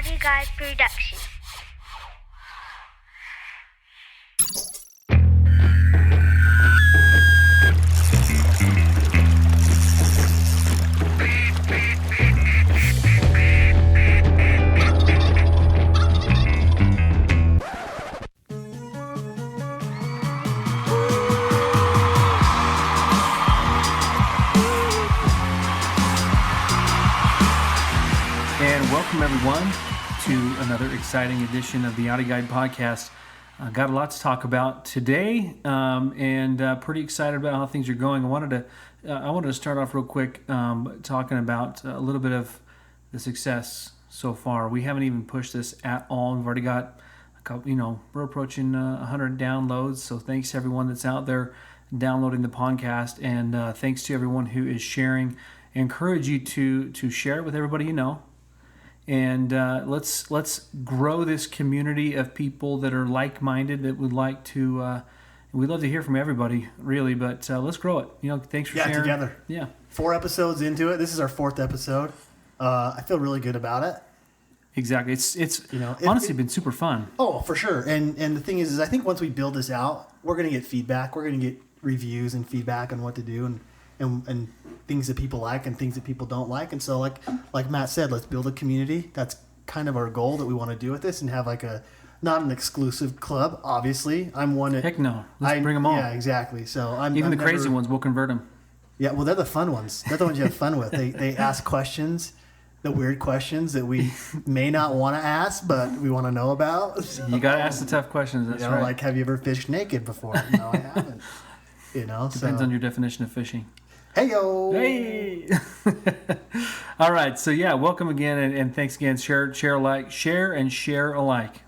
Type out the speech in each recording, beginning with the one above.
OutieGuide production. Welcome everyone to another exciting edition of the OutieGuide podcast. Got a lot to talk about today, and pretty excited about how things are going. I wanted to start off real quick talking about a little bit of the success so far. We haven't even pushed this at all. We've already got a couple, we're approaching 100 downloads. So thanks to everyone that's out there downloading the podcast, and thanks to everyone who is sharing. I encourage you to share it with everybody you know. And let's grow this community of people that are like-minded, that would like to. We'd love to hear from everybody, really, but let's grow it. Thanks for sharing. Together. Yeah, 4 episodes into it. This is our 4th episode. I feel really good about it. Exactly. It's honestly been super fun. Oh, for sure. And the thing is I think once we build this out, we're going to get feedback. We're going to get reviews and feedback on what to do and things that people like and things that people don't like. And so like Matt said, let's build a community. That's kind of our goal that we want to do with this, and have not an exclusive club, obviously. I'm one that... Heck no. Let's bring them all. Yeah, exactly. So I'm the crazy ones, we'll convert them. Yeah, well, they're the fun ones. They're the ones you have fun with. They ask questions, the weird questions that we may not want to ask, but we want to know about. So, you got to ask the tough questions. That's right. Like, have you ever fished naked before? No, I haven't. Depends on your definition of fishing. Hey-yo! Hey! All right, so yeah, welcome again, and thanks again. Share alike. Share and share alike.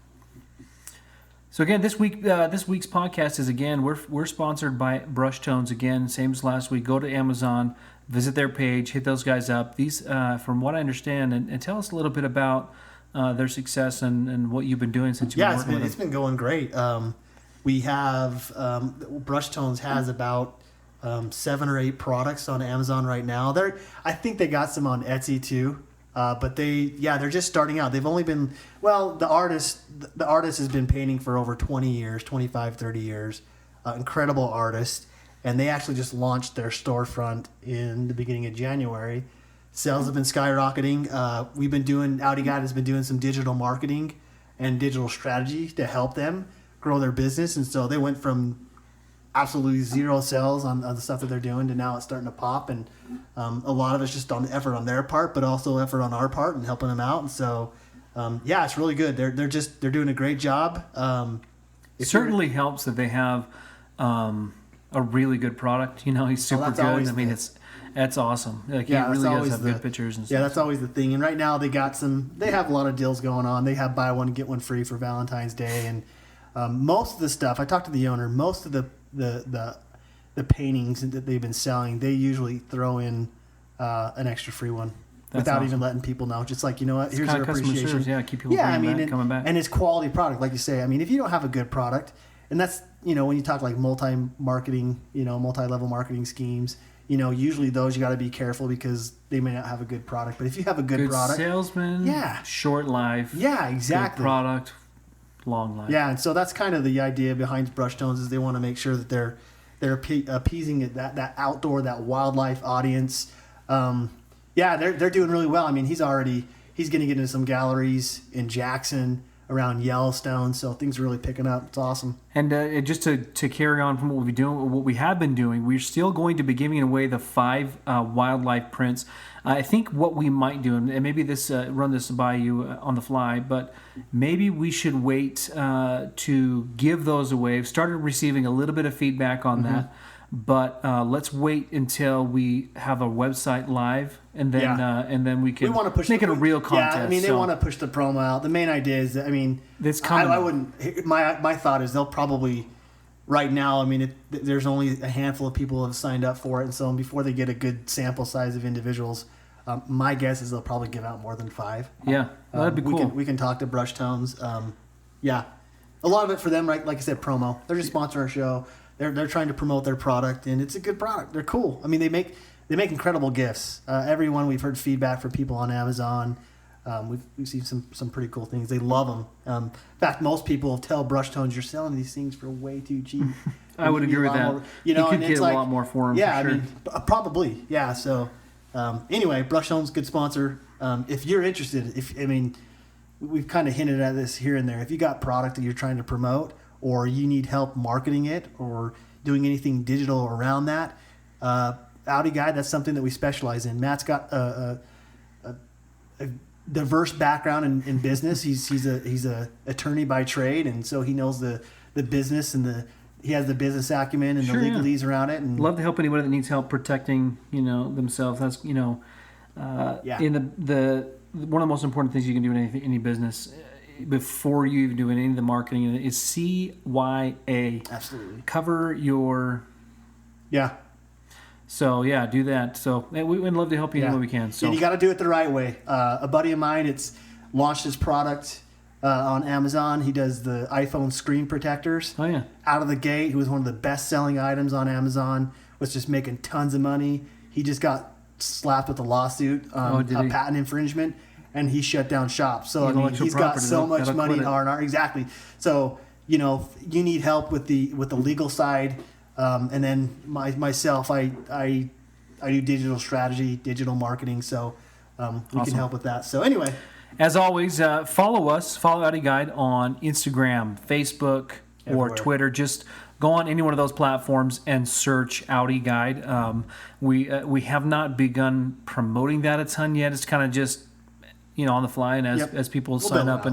So again, this week's podcast is, again, we're sponsored by Brush Tones again, same as last week. Go to Amazon, visit their page, hit those guys up. These, from what I understand, and tell us a little bit about their success and what you've been doing since you've been working with them. It's been going great. We have Brush Tones has about 7 or 8 products on Amazon right now. I think they got some on Etsy too, but they're just starting out. They've only been, the artist has been painting for over 20 years, 25, 30 years. Incredible artist, and they actually just launched their storefront in the beginning of January. Sales have been skyrocketing. OutieGuide has been doing some digital marketing and digital strategy to help them grow their business, and so they went from absolutely 0 sales on the stuff that they're doing to now it's starting to pop, and a lot of it's just on effort on their part, but also effort on our part and helping them out. And so it's really good. They're doing a great job. It certainly helps that they have a really good product. He's super good. I mean, that's awesome. Like, he really does have good pictures and stuff. Yeah, that's always the thing. And right now they have a lot of deals going on. They have buy one get one free for Valentine's Day, and most of the stuff, I talked to the owner, most of the paintings that they've been selling, they usually throw in an extra free one without even letting people know. Just like, here's your appreciation. Service, keep people coming back. And it's quality product, like you say. I mean, if you don't have a good product, and that's, when you talk like multi-marketing, multi-level marketing schemes, usually those you got to be careful because they may not have a good product. But if you have a good product, salesman, short life, exactly, good product, long life. Yeah, and so that's kind of the idea behind Brush Tones, is they want to make sure that they're appeasing that outdoor, that wildlife audience. They're doing really well. I mean, he's going to get into some galleries in Jackson, around Yellowstone, so things are really picking up. It's awesome. And just to carry on from what we have been doing, we're still going to be giving away the 5 wildlife prints. I think what we might do, and maybe run this by you on the fly, but maybe we should wait to give those away. We've started receiving a little bit of feedback on that, but let's wait until we have a website live, and then we can make it a real contest. Yeah, I mean, they want to push the promo out. The main idea is that, I mean, I wouldn't. My thought is they'll probably right now. I mean, there's only a handful of people who have signed up for it, and so before they get a good sample size of individuals, my guess is they'll probably give out more than 5. Yeah, that'd be cool. We can talk to Brush Tones. A lot of it for them, right? Like I said, promo. They're just sponsoring our show. They're trying to promote their product, and it's a good product. They're cool. I mean, they make incredible gifts. Everyone, we've heard feedback from people on Amazon. We've seen some pretty cool things. They love them. In fact, most people tell brush tones, you're selling these things for way too cheap. I would agree with that. More, you know, could get a lot more for them. Yeah, for sure. I mean, probably. Yeah. So anyway, brush tones, good sponsor. If you're interested, we've kind of hinted at this here and there. If you got product that you're trying to promote, or you need help marketing it, or doing anything digital around that, OutieGuide, that's something that we specialize in. Matt's got a diverse background in business. He's a attorney by trade, and so he knows the business and he has the business acumen and the legalese around it. And love to help anybody that needs help protecting themselves. That's in the one of the most important things you can do in any business before you even do any of the marketing is CYA. Absolutely. Cover your So do that. So we would love to help you any way we can. So and you got to do it the right way. A buddy of mine, launched his product on Amazon. He does the iPhone screen protectors. Oh yeah. Out of the gate, he was one of the best-selling items on Amazon. Was just making tons of money. He just got slapped with a lawsuit on a patent infringement, and he shut down shop. So he's got so much money in R&R. Exactly. So you need help with the legal side. And then myself, I do digital strategy, digital marketing, so we can help with that. So anyway. As always, follow OutieGuide on Instagram, Facebook, or Twitter. Just go on any one of those platforms and search OutieGuide. We have not begun promoting that a ton yet. It's kind of just on the fly, and as people sign up,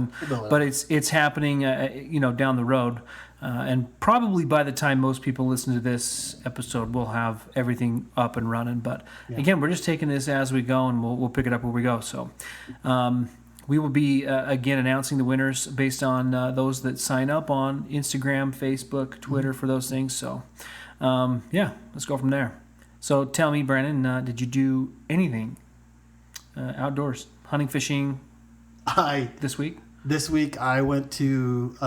but it's happening down the road. And probably by the time most people listen to this episode, we'll have everything up and running. But again, we're just taking this as we go, and we'll pick it up where we go. So we will be, again, announcing the winners based on those that sign up on Instagram, Facebook, Twitter for those things. So, let's go from there. So tell me, Brandon, did you do anything outdoors? Hunting, fishing this week? This week I went to...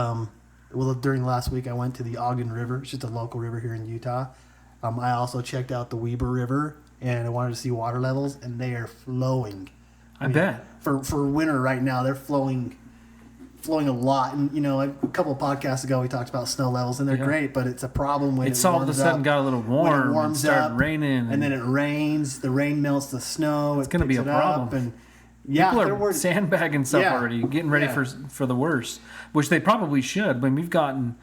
during last week, I went to the Ogden River. It's just a local river here in Utah. I also checked out the Weber River, and I wanted to see water levels, and they are flowing. I bet. For winter right now, they're flowing a lot. And, a couple of podcasts ago, we talked about snow levels, and they're great, but it's a problem when it's all of a sudden got a little warm. It warms and started raining. And then it rains. The rain melts the snow. It's going to be a problem. People are sandbagging stuff already, getting ready for the worst, which they probably should. When we've gotten,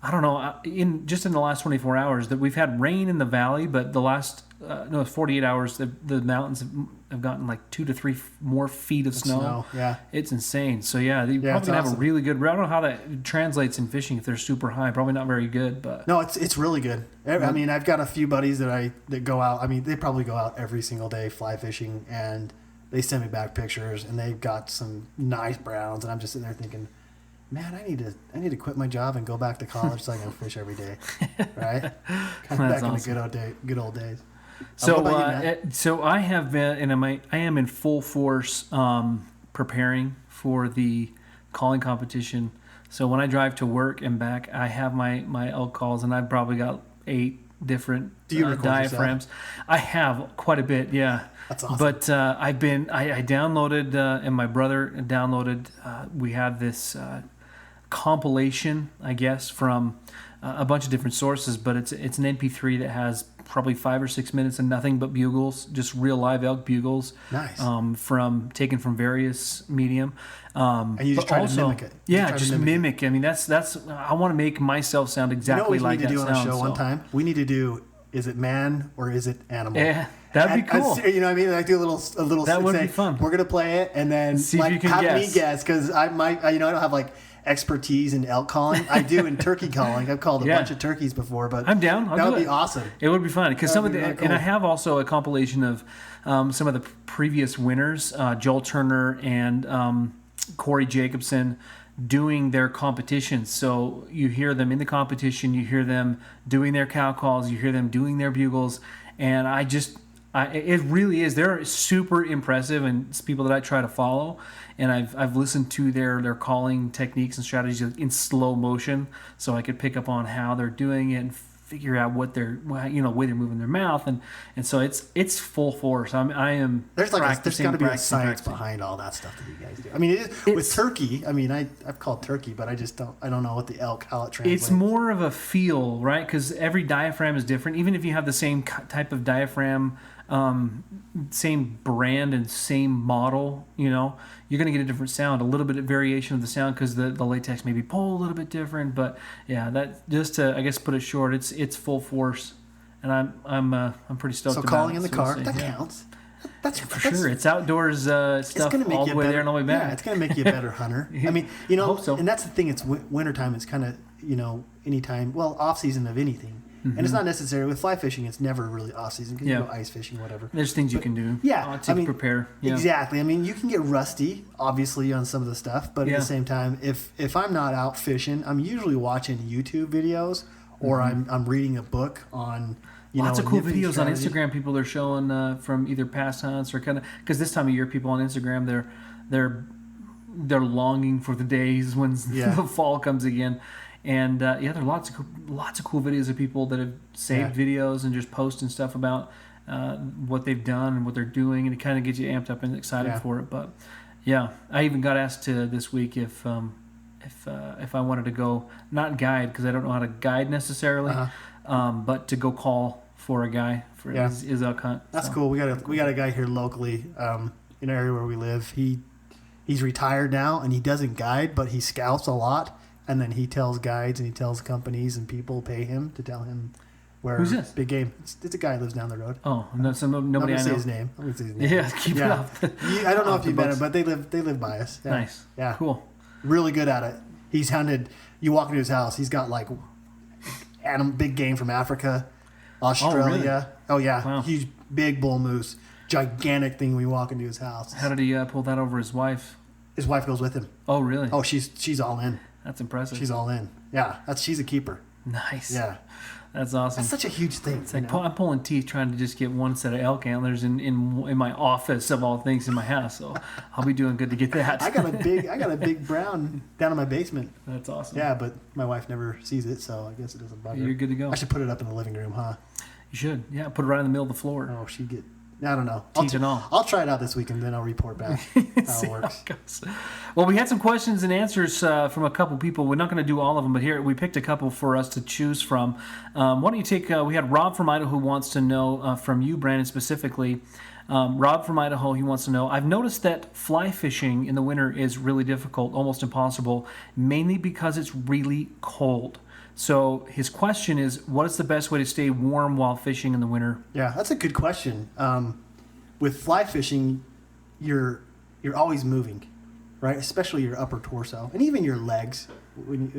I don't know, in the last 24 hours that we've had rain in the valley, but the last 48 hours the mountains have gotten like 2 to 3 more feet of snow. Yeah, it's insane. So they're probably gonna have a really good. I don't know how that translates in fishing if they're super high. Probably not very good, but no, it's really good. I mean, I've got a few buddies that go out. I mean, they probably go out every single day fly fishing, and they send me back pictures, and they've got some nice browns, and I'm just sitting there thinking, man, I need to quit my job and go back to college so I can fish every day, right? Kind of back awesome. In the good old days. So I have been, and I am in full force preparing for the calling competition. So when I drive to work and back, I have my elk calls, and I've probably got 8 different diaphragms. Yourself? I have quite a bit, yeah. That's awesome. But I downloaded, and my brother downloaded. We have this compilation, I guess, from a bunch of different sources. But it's an MP3 that has probably 5 or 6 minutes of nothing but bugles, just real live elk bugles. Nice. Taken from various medium. And you just try to mimic it. Yeah, just mimic. I mean, that's. I want to make myself sound exactly like that. You know what we need to do on a show one time? We need to do. Is it man or is it animal? Yeah, that'd be cool. You know what I mean? Like do a little. That would be fun. We're gonna play it and then see if you can have me guess because I might. I don't have like expertise in elk calling. I do in turkey calling. I've called a bunch of turkeys before, but I'm down. That would be awesome. It would be fun because some of the and I have also a compilation of some of the previous winners, Joel Turner and Corey Jacobson, doing their competitions. So you hear them in the competition, you hear them doing their cow calls, you hear them doing their bugles, and it really is. They're super impressive, and it's people that I try to follow. And I've listened to their calling techniques and strategies in slow motion, so I could pick up on how they're doing it and figure out what they're, way they're moving their mouth, and so it's full force. I am. There's got to be a science practicing. behind all that stuff that you guys do. I mean, with turkey. I mean, I've called turkey, but I don't know what the elk, how it translates. It's more of a feel, right? Because every diaphragm is different. Even if you have the same type of diaphragm, same brand and same model, you're going to get a different sound, a little bit of variation of the sound because the latex may be pulled a little bit different. But yeah, that just to, I guess, put it short, it's full force, and I'm pretty stoked. So about calling it. in the car that counts. That's for sure. It's outdoors stuff all the way there and all the way back. Yeah, it's going to make you a better hunter. I mean, I hope so. And that's the thing. It's wintertime. It's kind of anytime. Well, off season of anything. And it's not necessary with fly fishing. It's never really off season because you go ice fishing, whatever. There's things you can do. Yeah, to prepare. Yeah. Exactly. I mean, you can get rusty, obviously, on some of the stuff, but at the same time, if I'm not out fishing, I'm usually watching YouTube videos or I'm reading a book on. Lots of cool videos strategy. on Instagram. People are showing from either past hunts or kind of because this time of year, people on Instagram they're longing for the days when the fall comes again. And there are lots of cool videos of people that have saved videos and just posting stuff about what they've done and what they're doing, and it kind of gets you amped up and excited for it. But yeah, I even got asked this week if I wanted to go not guide because I don't know how to guide necessarily, but to go call for a guy for his elk hunt. That's cool. We got a guy here locally in an area where we live. He's retired now and he doesn't guide, but he scouts a lot. And then he tells guides and he tells companies and people pay him to tell him where. Who's this? Big game. It's a guy who lives down the road. Oh, no, so nobody I know. Say his name. I'm gonna say his name. Yeah, keep it off. I don't know if you've met him, but they live by us. Yeah. Nice. Yeah. Cool. Really good at it. He's hunted. You walk into his house. He's got like big game from Africa, Australia. Oh yeah. Wow. Huge big bull moose. Gigantic thing when we walk into his house. How did he pull that over his wife? His wife goes with him. Oh really? Oh, she's all in. That's impressive. She's all in. Yeah, she's a keeper. Nice. Yeah. That's awesome. That's such a huge thing. It's like I'm pulling teeth trying to just get one set of elk antlers in my office of all things in my house. So I'll be doing good to get that. I got a big brown down in my basement. That's awesome. Yeah, but my wife never sees it, so I guess it doesn't bother her. You're good to go. I should put it up in the living room, huh? You should. Yeah, put it right in the middle of the floor. Oh, she'd get. I don't know. Teeth and all. I'll try it out this week and then I'll report back how it works. Well, we had some questions and answers from a couple people. We're not going to do all of them, but here we picked a couple for us to choose from. Why don't you take? We had Rob from Idaho who wants to know from you, Brandon, specifically. Rob from Idaho, he wants to know, I've noticed that fly fishing in the winter is really difficult, almost impossible, mainly because it's really cold. So his question is, what is the best way to stay warm while fishing in the winter? Yeah, that's a good question. With fly fishing, you're always moving, right? Especially your upper torso and even your legs,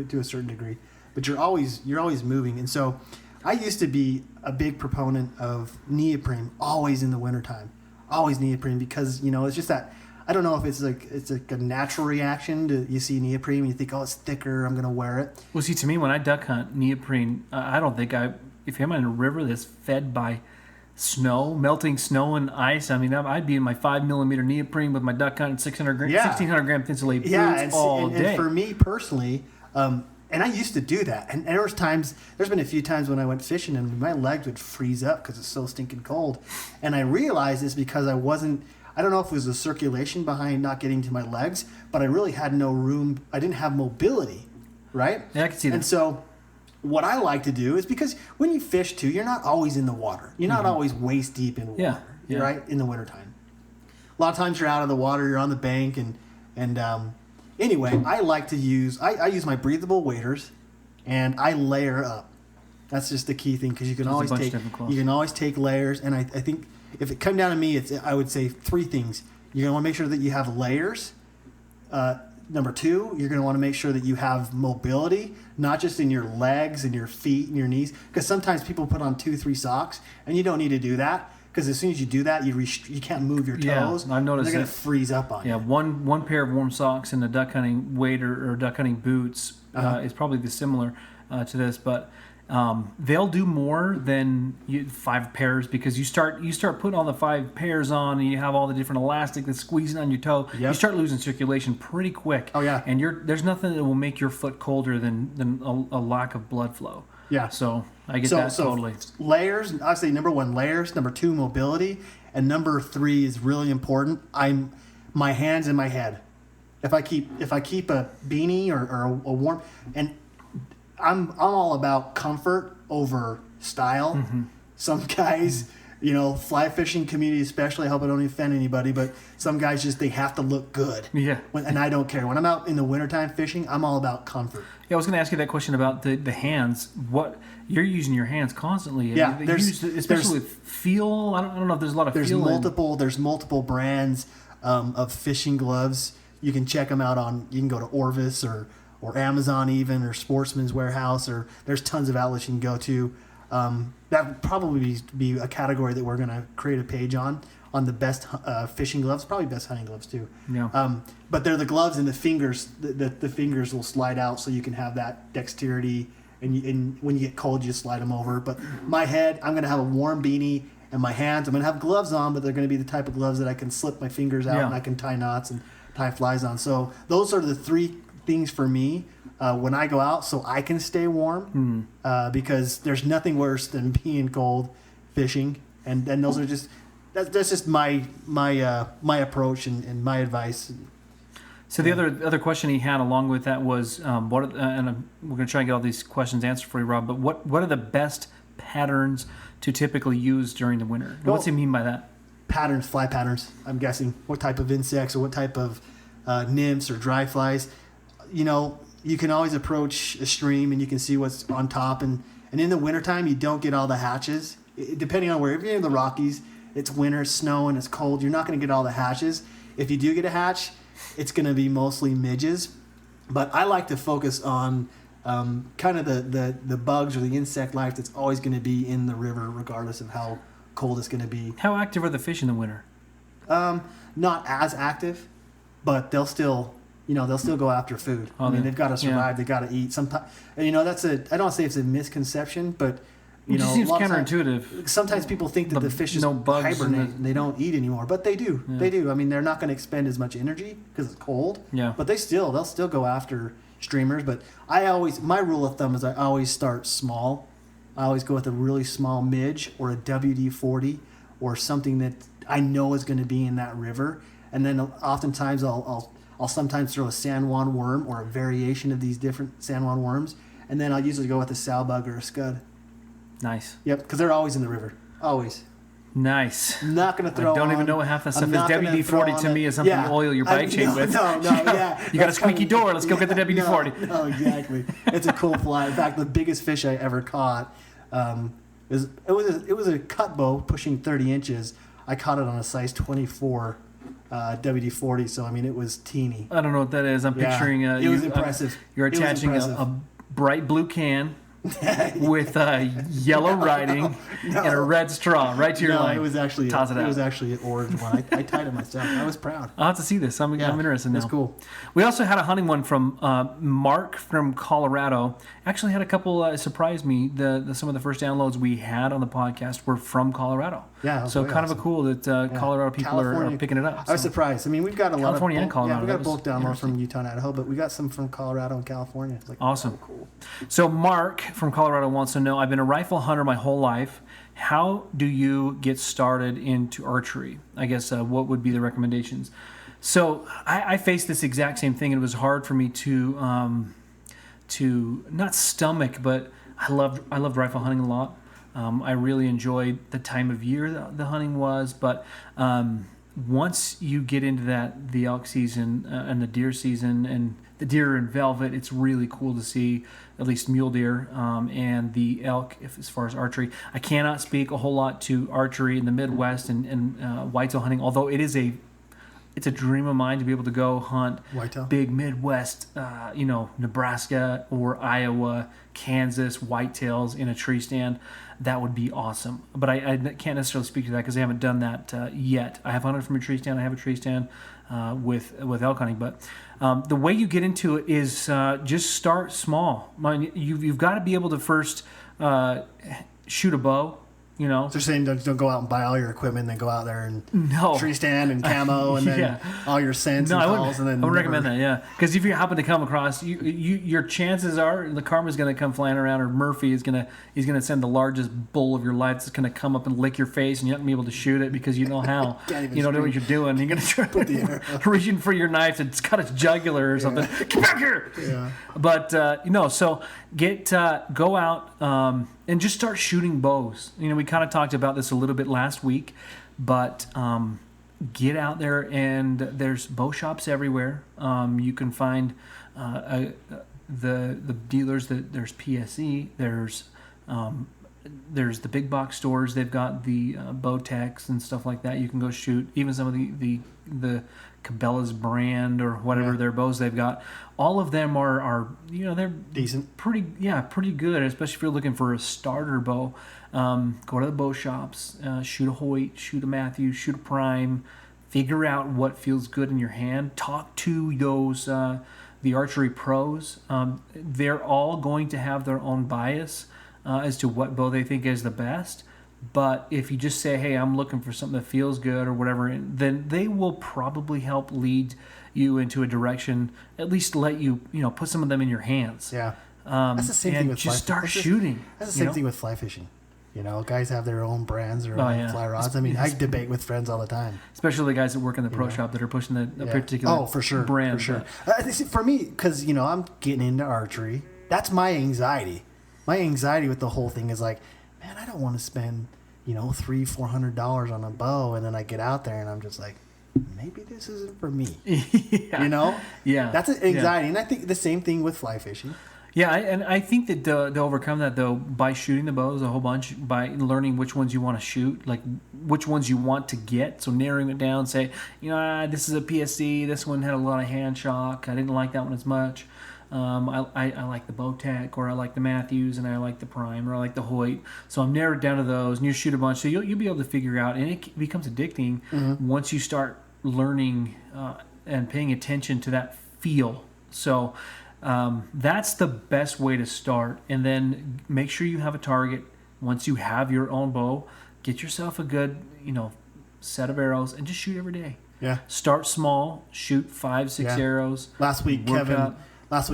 to a certain degree. But you're always moving, and so I used to be a big proponent of neoprene, always in the wintertime, always neoprene, because it's just that. I don't know if it's like a natural reaction to you see neoprene and you think, oh, it's thicker, I'm gonna wear it. Well, see, to me, when I duck hunt, neoprene, I don't think if I'm in a river that's fed by snow, melting snow and ice, I mean, I'd be in my 5mm neoprene with my duck hunt and 1,600 gram thinsulate boots all day. And for me personally, and I used to do that, and there's been a few times when I went fishing and my legs would freeze up because it's so stinking cold, and I realized it's because I don't know if it was the circulation behind not getting to my legs, but I really had no room. I didn't have mobility, right? Yeah, I can see that. And so what I like to do is, because when you fish too, you're not always in the water. You're not always waist deep in water, right? In the wintertime. A lot of times you're out of the water, you're on the bank, and anyway, I like to use, I use my breathable waders, and I layer up. That's just the key thing, because you can always take layers, and I think, if it come down to me, I would say three things. You're going to want to make sure that you have layers. Number two, you're going to want to make sure that you have mobility, not just in your legs and your feet and your knees. Because sometimes people put on 2-3 socks, and you don't need to do that. Because as soon as you do that, you can't move your toes. Yeah, I've noticed they're going to freeze up on you. Yeah, one pair of warm socks and a duck hunting wader or duck hunting boots is probably similar to this, but. They'll do more than 5 pairs, because you start putting all the 5 pairs on and you have all the different elastic that's squeezing on your toe. Yep. You start losing circulation pretty quick. Oh yeah. And there's nothing that will make your foot colder than a lack of blood flow. Yeah. So I get that totally. Layers, I say number 1, layers. Number 2, mobility. And number 3 is really important. My hands and my head. If I keep a beanie or a warm, and I'm all about comfort over style. Mm-hmm. Some guys, fly fishing community especially, I hope I don't offend anybody, but some guys just, they have to look good. Yeah. And I don't care. When I'm out in the wintertime fishing, I'm all about comfort. Yeah, I was going to ask you that question about the hands. What you're using your hands constantly. Yeah, especially with feel. I don't know if there's a lot of feel. There's multiple brands of fishing gloves. You can check them out you can go to Orvis or Amazon even, or Sportsman's Warehouse, or there's tons of outlets you can go to. That would probably be a category that we're going to create a page on the best fishing gloves, probably best hunting gloves too. Yeah. But they're the gloves, and the fingers, the fingers will slide out, so you can have that dexterity. And when you get cold, you just slide them over. But my head, I'm going to have a warm beanie, and my hands, I'm going to have gloves on, but they're going to be the type of gloves that I can slip my fingers out and I can tie knots and tie flies on. So those are the 3 things for me when I go out, so I can stay warm, because there's nothing worse than being cold fishing, and those are just that's just my approach and my advice. So the other question he had along with that was and we're going to try and get all these questions answered for you, Rob. But what are the best patterns to typically use during the winter? What's he mean by that? Patterns, fly patterns. I'm guessing what type of insects or what type of nymphs or dry flies. You can always approach a stream and you can see what's on top. And in the wintertime, you don't get all the hatches. Depending on where, if you're in the Rockies, it's winter, it's snowing, it's cold, you're not going to get all the hatches. If you do get a hatch, it's going to be mostly midges. But I like to focus on kind of the bugs or the insect life that's always going to be in the river, regardless of how cold it's going to be. How active are the fish in the winter? Not as active, but they'll still go after food. They've got to survive. They got to eat. Sometimes, I don't want to say it's a misconception, but it just seems counterintuitive. Sometimes people think that the fish just hibernate and they don't eat anymore, but they do. Yeah. They do. They're not going to expend as much energy because it's cold. Yeah. But they'll still go after streamers. But my rule of thumb is I always start small. I always go with a really small midge or a WD-40 or something that I know is going to be in that river, and then oftentimes I'll sometimes throw a San Juan worm or a variation of these different San Juan worms, and then I'll usually go with a sow bug or a scud. Nice. Yep, because they're always in the river. Always. Nice. I'm not going to throw I don't even know what half that stuff is. WD-40 to me is something you oil your bike chain with. Yeah. You got a squeaky door. Let's go get the WD-40. No, exactly. It's a cool fly. In fact, the biggest fish I ever caught, it was a cut bow pushing 30 inches. I caught it on a size 24 WD-40, so it was teeny. I don't know what that is. I'm picturing it was impressive. You're attaching a bright blue can with yellow writing and a red straw right to your line. It was actually an orange one. I tied it myself. I was proud. I'll have to see this. I'm interested now. It's cool. We also had a hunting one from Mark from Colorado. Actually had a couple surprise me. Some of the first downloads we had on the podcast were from Colorado. Yeah. So kind of cool that Colorado people are picking it up. I was surprised. We've got a lot of California and Colorado. Yeah, we got both downloads from Utah and Idaho, but we got some from Colorado and California. It's awesome. Oh, cool. So Mark from Colorado wants to know, I've been a rifle hunter my whole life. How do you get started into archery? I guess what would be the recommendations? So I faced this exact same thing. It was hard for me to not stomach, but I loved rifle hunting a lot. I really enjoyed the time of year that the hunting was, but once you get into the elk season and the deer season and the deer in velvet, it's really cool to see at least mule deer and the elk as far as archery. I cannot speak a whole lot to archery in the Midwest and whitetail hunting, although it's a dream of mine to be able to go hunt whitetail. Big Midwest, Nebraska or Iowa, Kansas, whitetails in a tree stand. That would be awesome. But I can't necessarily speak to that because I haven't done that yet. I have hunted from a tree stand. I have a tree stand with elk hunting. But the way you get into it is just start small. You've got to be able to first shoot a bow. You know, So you're saying don't go out and buy all your equipment, and then go out there and no tree stand and camo, and then all your scents and calls, and then I would recommend that. Yeah, because if you happen to come across, your chances are the karma's going to come flying around, or Murphy is gonna send the largest bull of your life that's going to come up and lick your face, and you're not going to be able to shoot it because you know how. You don't know what you're doing. You're going to try reaching for your knife and cut its jugular or something. Get back here! Yeah. But so go out and just start shooting bows. You know, we kind of talked about this a little bit last week, but get out there, and there's bow shops everywhere. You can find the dealers there's PSE, there's the big box stores. They've got the Bowtechs and stuff like that. You can go shoot even some of the Cabelas brand or whatever their bows they've got. All of them are they're decent, pretty good, especially if you're looking for a starter bow. Go to the bow shops, shoot a Hoyt, shoot a Matthews, shoot a Prime, figure out what feels good in your hand. Talk to those the archery pros. They're all going to have their own bias as to what bow they think is the best. But if you just say, hey, I'm looking for something that feels good or whatever, then they will probably help lead you into a direction, at least let you, put some of them in your hands. Yeah. That's the same thing with just fly start shooting. That's the same thing with fly fishing. Guys have their own brands or fly rods. I mean, I debate with friends all the time. Especially the guys that work in the pro shop that are pushing the particular for sure, brand. For sure. For me, because, I'm getting into archery, that's my anxiety. My anxiety with the whole thing is like, man, I don't want to spend, $300-$400 on a bow, and then I get out there and I'm just like, maybe this isn't for me. Yeah. That's an anxiety, and I think the same thing with fly fishing. Yeah, and I think that to overcome that, though, by shooting the bows a whole bunch, by learning which ones you want to shoot, like which ones you want to get, so narrowing it down, say, this is a PSC, this one had a lot of hand shock, I didn't like that one as much. I like the Bowtech, or I like the Matthews, and I like the Prime, or I like the Hoyt. So I'm narrowed down to those, and you shoot a bunch. So you'll be able to figure out, and it becomes addicting once you start learning and paying attention to that feel. So that's the best way to start. And then make sure you have a target. Once you have your own bow, get yourself a good, set of arrows, and just shoot every day. Yeah. Start small, shoot 5-6 arrows. Last week,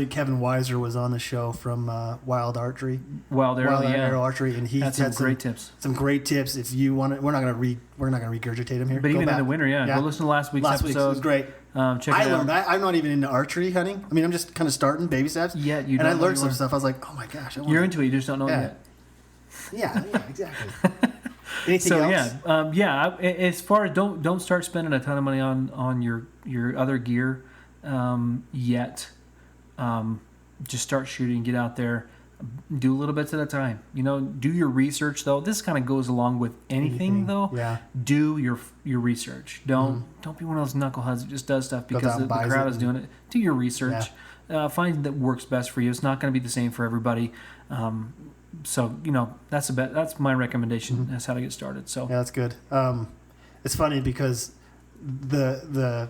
Kevin Weiser was on the show from Wild Archery. Wild Arrow Archery, and he had some great tips. Some great tips. If you want it, we're not going to regurgitate them here. But even in the winter, go listen to last week's episode. It was great. Check it out. Learned. I'm not even into archery hunting. I mean, I'm just kind of starting baby steps. Yeah, and I learned some stuff. I was like, oh my gosh, you're into it. You just don't know it yet. Yeah, exactly. Anything else? As far as don't start spending a ton of money on your other gear yet. Just start shooting, get out there, do little bits at a time. Do your research, though. This kind of goes along with anything though. Yeah. Do your research. Don't be one of those knuckleheads that just does stuff because the crowd is doing it. Do your research. Yeah. Find that works best for you. It's not going to be the same for everybody. So that's my recommendation. That's how to get started. So yeah, that's good. It's funny because the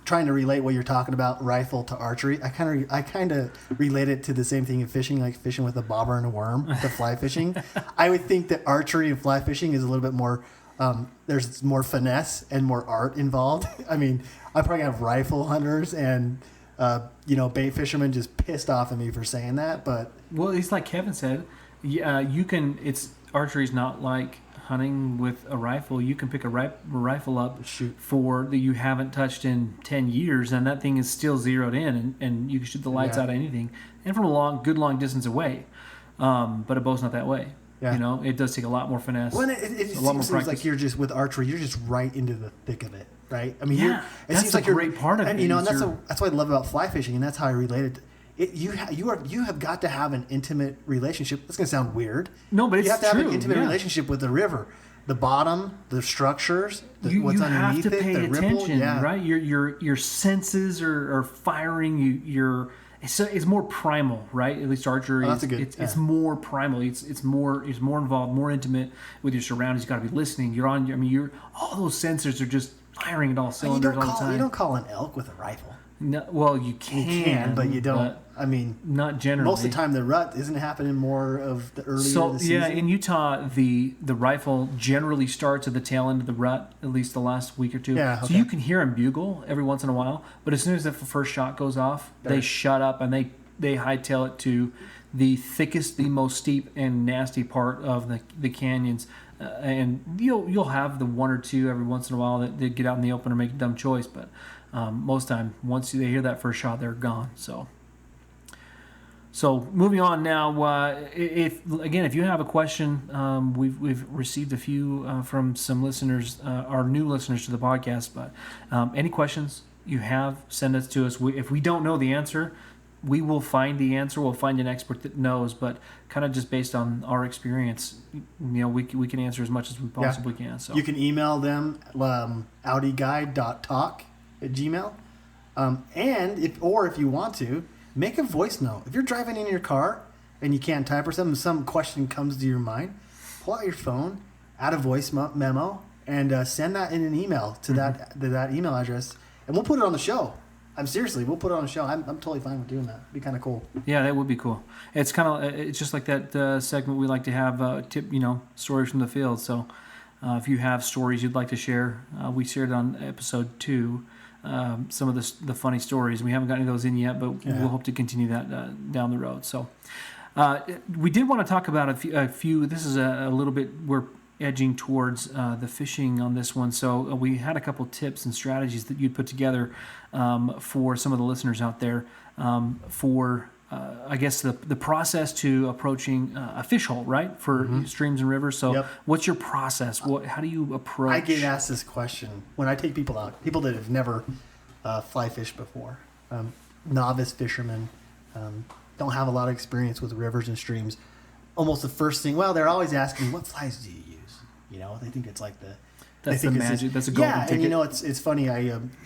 trying to relate what you're talking about, rifle to archery, I kind of relate it to the same thing in fishing, like fishing with a bobber and a worm, to fly fishing. I would think that archery and fly fishing is a little bit more, there's more finesse and more art involved. I mean, I probably have rifle hunters and bait fishermen just pissed off at me for saying that, but well, it's like Kevin said, archery's not like hunting with a rifle. You can pick a rifle up for that you haven't touched in 10 years, and that thing is still zeroed in, and you can shoot the lights out of anything, and from a good long distance away. But a bow's not that way. Yeah. It does take a lot more finesse. Well, it seems like you're just with archery. You're just right into the thick of it, right? I mean, it seems like you're a great part of it. And that's what I love about fly fishing, and that's how I relate it. You have got to have an intimate relationship. It's going to sound weird. No, but you have to have an intimate relationship with the river, the bottom, the structures, what's underneath it, the ripple. Yeah. Right? Your senses are firing. It's more primal, right? At least archery. Oh, that's a good. It's more primal. It's more involved, more intimate with your surroundings. You got to be listening. All those sensors are just firing at all cylinders all the time. You don't call an elk with a rifle. No, well, you can, but you don't. I mean, not generally. Most of the time, the rut isn't happening more of the earlier of the season. Yeah, in Utah, the rifle generally starts at the tail end of the rut, at least the last week or two. Yeah, okay. So you can hear them bugle every once in a while, but as soon as the first shot goes off, they shut up and they hightail it to the thickest, the most steep and nasty part of the canyons. And you'll have the one or two every once in a while that get out in the open or make a dumb choice, but most of the time, once they hear that first shot, they're gone. So moving on now. If you have a question, we've received a few from some listeners, our new listeners to the podcast. But any questions you have, send it to us. If we don't know the answer, we will find the answer. We'll find an expert that knows. But kind of just based on our experience, we can answer as much as we possibly can. So you can email them outieguide.talk@gmail. And if you want to, make a voice note. If you're driving in your car and you can't type or something, some question comes to your mind, pull out your phone, add a voice memo, and send that in an email to that email address, and we'll put it on the show. We'll put it on the show. I'm totally fine with doing that. It'd be kind of cool. Yeah, that would be cool. It's it's just like that segment we like to have, stories from the field. So if you have stories you'd like to share, we shared on episode 2. Some of the funny stories. We haven't gotten those in yet, but we'll hope to continue that down the road. So we did want to talk about a few. This is a little bit, we're edging towards the fishing on this one. So we had a couple tips and strategies that you'd put together for some of the listeners out there for I guess the process to approaching a fish hole, right? For streams and rivers. So what's your process? How do you approach? I get asked this question when I take people out, people that have never fly fished before, novice fishermen, don't have a lot of experience with rivers and streams. Almost the first thing, they're always asking, what flies do you use? They think it's like that's the magic. That's a golden ticket. And it's funny.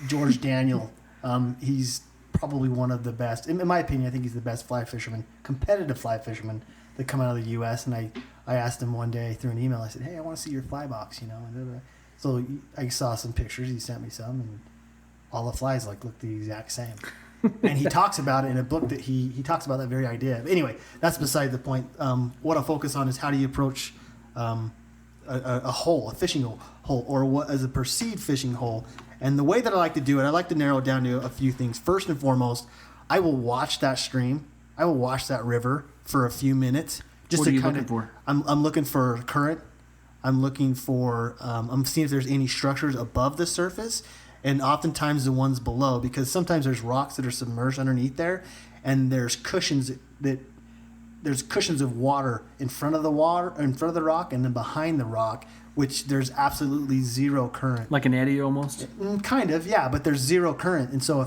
George Daniel, he's probably one of the best, in my opinion. I think he's the best competitive fly fisherman that come out of the U.S. And I asked him one day through an email. I said, "Hey, I want to see your fly box," So I saw some pictures. He sent me some, and all the flies look the exact same. And he talks about it in a book that he talks about that very idea. But anyway, that's beside the point. What I'll focus on is how do you approach a fishing hole, or what as a perceived fishing hole. And the way that I like to do it, I like to narrow it down to a few things. First and foremost, I will watch that stream. I will watch that river for a few minutes. What are you looking for? I'm looking for current. I'm looking for. I'm seeing if there's any structures above the surface, and oftentimes the ones below, because sometimes there's rocks that are submerged underneath there, and there's cushions there's cushions of water in front of the rock, and then behind the rock, which there's absolutely zero current. Like an eddy almost? Kind of, yeah, but there's zero current. And so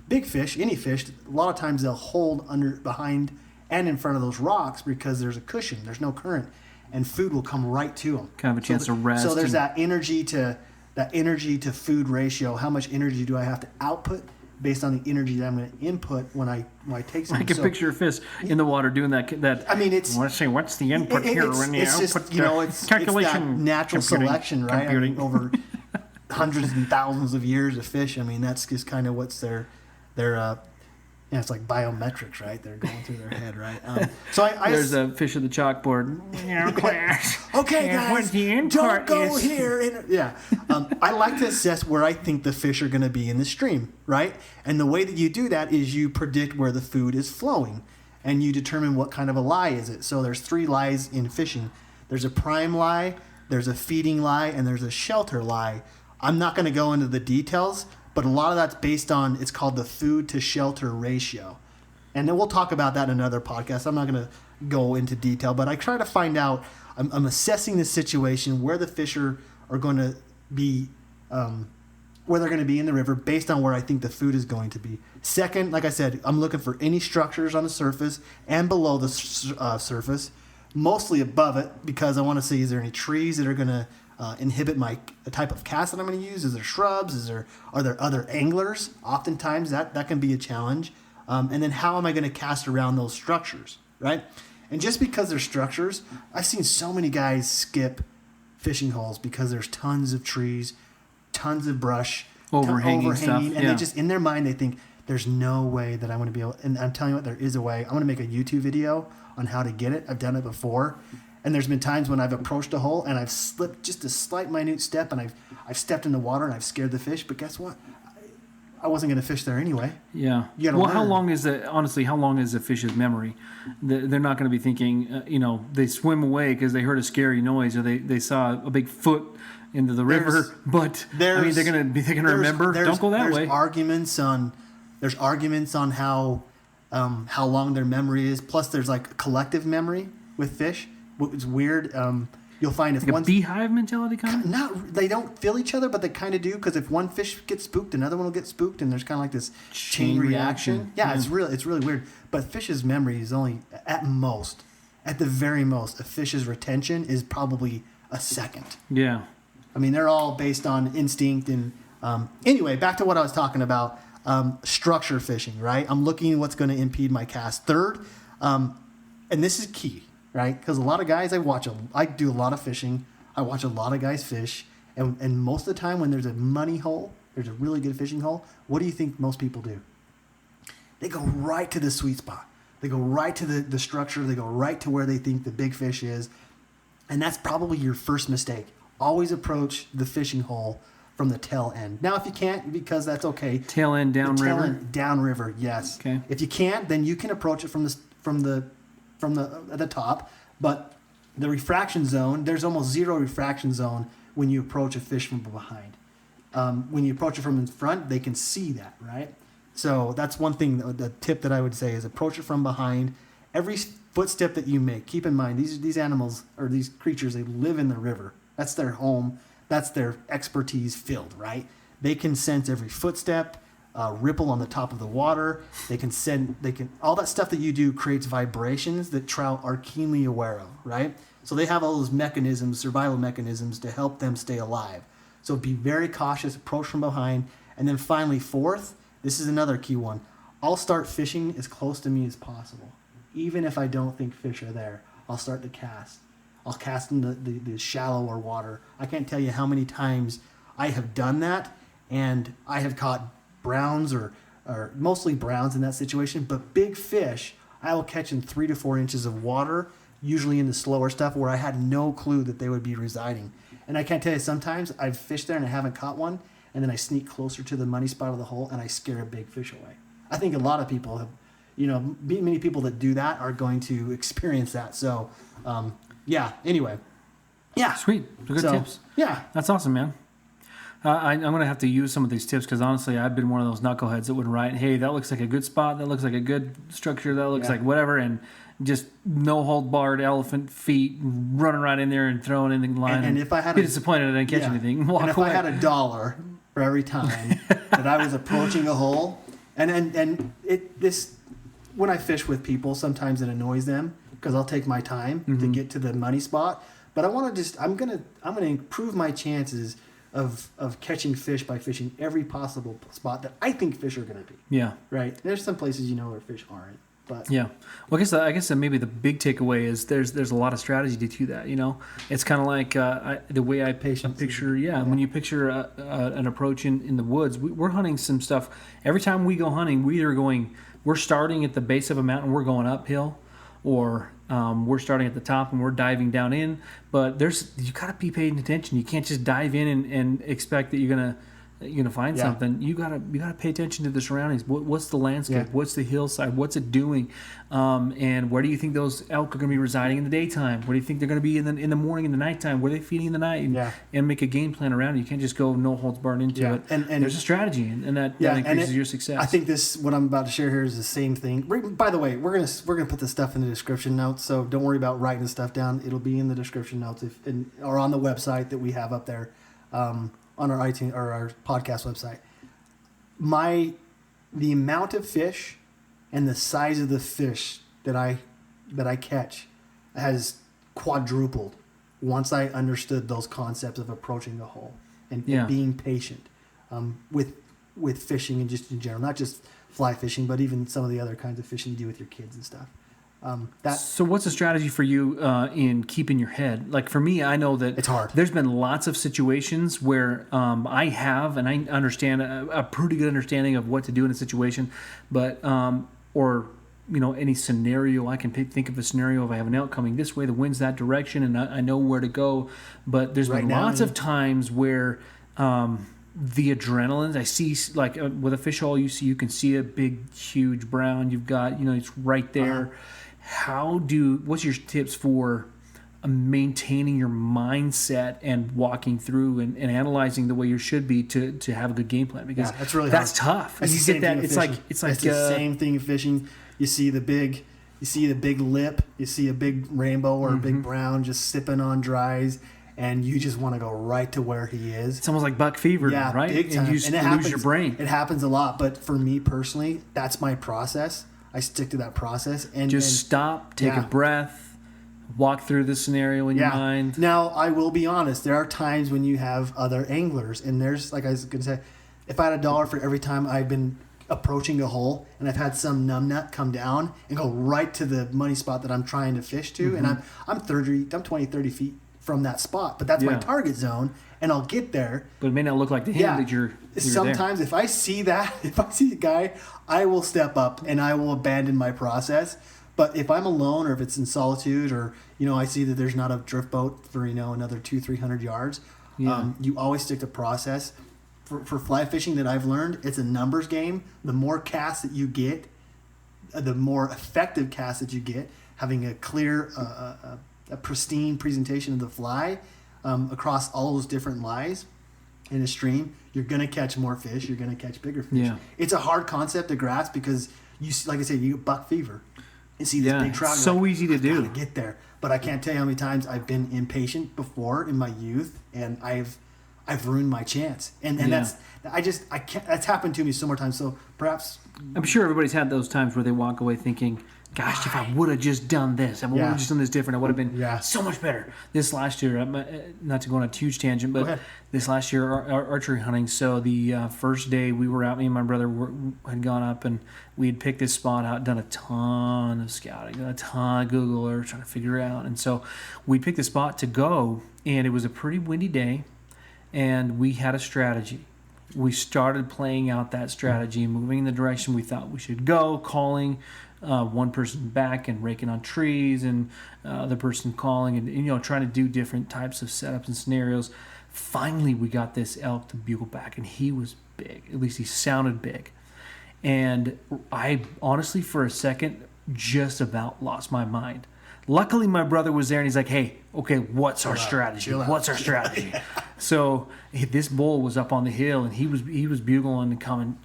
big fish, any fish, a lot of times they'll hold behind and in front of those rocks because there's a cushion, there's no current, and food will come right to them. Kind of a chance to rest. So there's that energy to food ratio. How much energy do I have to output based on the energy that I'm going to input when I take some? I can picture a fish in the water doing that. I mean, it's. Let's see, what's the input here when you output it's calculation? It's that natural selection, right? I mean, over hundreds and thousands of years of fish. I mean, that's just kind of what's their it's like biometrics, right? They're going through their head, right? So there's a fish at the chalkboard. Class. Okay, guys, don't go here. I like to assess where I think the fish are going to be in the stream, right? And the way that you do that is you predict where the food is flowing, and you determine what kind of a lie is it. So there's 3 lies in fishing. There's a prime lie, there's a feeding lie, and there's a shelter lie. I'm not going to go into the details, but a lot of that's based on, it's called the food to shelter ratio. And then we'll talk about that in another podcast. I'm not going to go into detail, but I try to find out, I'm assessing the situation, where the fish are going to be, where they're going to be in the river based on where I think the food is going to be. Second, like I said, I'm looking for any structures on the surface and below the surface, mostly above it, because I want to see, is there any trees that are going to inhibit the type of cast that I'm going to use? Is there shrubs? Are there other anglers? Oftentimes that can be a challenge. And then how am I going to cast around those structures, right? And just because there's structures, I've seen so many guys skip fishing holes because there's tons of trees, tons of brush, overhanging stuff, and they just in their mind they think there's no way that I'm going to be able. And I'm telling you what, there is a way. I'm going to make a YouTube video on how to get it. I've done it before, and there's been times when I've approached a hole and I've slipped just a slight minute step, and I've stepped in the water and I've scared the fish. But guess what? I wasn't going to fish there anyway. Yeah. Well, how long is a fish's memory? They're not going to be thinking, they swim away because they heard a scary noise or they saw a big foot into the river. But they're going to remember. Don't go that way. There's arguments on how long their memory is. Plus, there's like a collective memory with fish. It's weird. You'll find if like a beehive mentality kind of? They don't feel each other, but they kind of do, because if one fish gets spooked, another one will get spooked, and there's kind of like this chain reaction. Yeah, it's really weird. But fish's memory is only, at the very most, a fish's retention is probably a second. Yeah. I mean, they're all based on instinct. And anyway, back to what I was talking about, structure fishing, right? I'm looking at what's going to impede my cast. Third, and this is key, right? Because a lot of guys, I do a lot of fishing. I watch a lot of guys fish. And most of the time when there's a money hole, there's a really good fishing hole, what do you think most people do? They go right to the sweet spot. They go right to the structure. They go right to where they think the big fish is. And that's probably your first mistake. Always approach the fishing hole from the tail end. Now, if you can't, because that's okay. Tail end downriver? Tail end downriver, yes. Okay. If you can't, then you can approach it from the at the top, but the refraction zone, there's almost zero refraction zone when you approach a fish from behind. When you approach it from in front, they can see that, right? So that's one thing, the tip that I would say is approach it from behind. Every footstep that you make, keep in mind, these animals, or these creatures, they live in the river. That's their home. That's their expertise field, right? They can sense every footstep, ripple on the top of the water. All that stuff that you do creates vibrations that trout are keenly aware of, right? So they have all those mechanisms, survival mechanisms, to help them stay alive. So be very cautious, approach from behind. And then finally, fourth, this is another key one. I'll start fishing as close to me as possible. Even if I don't think fish are there, I'll start to cast. I'll cast in the shallower water. I can't tell you how many times I have done that, and I have caught browns or mostly browns in that situation, but big fish I will catch in 3 to 4 inches of water, usually in the slower stuff where I had no clue that they would be residing. And I can't tell you, sometimes I've fished there and I haven't caught one, and then I sneak closer to the money spot of the hole and I scare a big fish away. I think a lot of people have, many people that do that are going to experience that. So, anyway. Yeah. Sweet. Good tips. Yeah. That's awesome, man. I'm going to have to use some of these tips because, honestly, I've been one of those knuckleheads that would write, hey, that looks like a good spot. That looks like a good structure. That looks like whatever. And just no hold barred elephant feet running right in there and throwing in the line. And if I had be disappointed I didn't catch anything. And if I had $1 for every time that I was approaching a hole, when I fish with people, sometimes it annoys them because I'll take my time to get to the money spot. But I'm gonna improve my chances of catching fish by fishing every possible spot that I think fish are gonna be. Yeah. Right. There's some places where fish aren't. But yeah, well, I guess that maybe the big takeaway is there's a lot of strategy to that. It's kind of like the way I picture. When you picture an approach in the woods, we're hunting some stuff. Every time we go hunting, we're starting at the base of a mountain, we're going uphill, or we're starting at the top and we're diving down in. But you gotta be paying attention. You can't just dive in and expect that you're gonna find something. You gotta pay attention to the surroundings. What's the landscape? What's the hillside? What's it doing? And where do you think those elk are gonna be residing in the daytime? Where do you think they're gonna be in the morning, in the nighttime? Where are they feeding in the night? And make a game plan around it. You can't just go no holds barred into it. And there's a strategy, and that increases your success. I think what I'm about to share here is the same thing. By the way, we're gonna put this stuff in the description notes, so don't worry about writing the stuff down. It'll be in the description notes or on the website that we have up there. On our iTunes or our podcast website, the amount of fish and the size of the fish that I catch has quadrupled once I understood those concepts of approaching the hole and being patient with fishing and just in general, not just fly fishing, but even some of the other kinds of fishing you do with your kids and stuff. So what's the strategy for you in keeping your head? Like for me, I know that It's hard. There's been lots of situations where I have, and I understand a pretty good understanding of what to do in a situation, but or any scenario, I can think of a scenario if I have an elk coming this way, the wind's that direction, and I know where to go. But there's been lots of times where the adrenaline, I see, like with a fish hole, you can see a big, huge brown. You've got, it's right there. What's your tips for maintaining your mindset and walking through and analyzing the way you should be to have a good game plan? Because that's really that's hard. tough. That's You get that. It's like it's the same thing in fishing. You see the big lip. You see a big rainbow or a big brown just sipping on dries, and you just want to go right to where he is. It's almost like buck fever, right? Big time. And you lose your brain. It happens a lot, but for me personally, that's my process. I stick to that process and stop, take a breath, walk through the scenario in your mind. Now, I will be honest. There are times when you have other anglers, and there's, like I was going to say, if I had $1 for every time I've been approaching a hole and I've had some numbnut come down and go right to the money spot that I'm trying to fish to, and I'm 20, 30 feet from that spot, but that's my target zone, and I'll get there. But it may not look like to him that you're sometimes there. If I see a guy, I will step up and I will abandon my process. But if I'm alone or if it's in solitude or, I see that there's not a drift boat for, another 200-300 yards, you always stick to process. For fly fishing that I've learned, it's a numbers game. The more casts that you get, the more effective casts that you get, having a clear, a pristine presentation of the fly across all those different lies in a stream, you're going to catch more fish. You're going to catch bigger fish. Yeah. It's a hard concept to grasp because, like I said, you get buck fever. You see this big trout. So easy to do. Gotta get there. But I can't tell you how many times I've been impatient before in my youth, and I've ruined my chance. And that's that's happened to me so many times. So perhaps I'm sure everybody's had those times where they walk away thinking, gosh, if I would have just done this, I would have just done this different, I would have been so much better. This last year, not to go on a huge tangent, but this last year, our archery hunting, so the first day we were out, me and my brother had gone up and we had picked this spot out, done a ton of scouting, done a ton of Google Earth, trying to figure it out. And so we picked a spot to go, and it was a pretty windy day, and we had a strategy. We started playing out that strategy, moving in the direction we thought we should go, calling one person back and raking on trees, and the person calling and trying to do different types of setups and scenarios. Finally, we got this elk to bugle back, and he was big. At least he sounded big. And I honestly, for a second, just about lost my mind. Luckily, my brother was there, and he's like, "Hey, okay, what's our strategy? What's our strategy?" So this bull was up on the hill, and he was bugling and coming.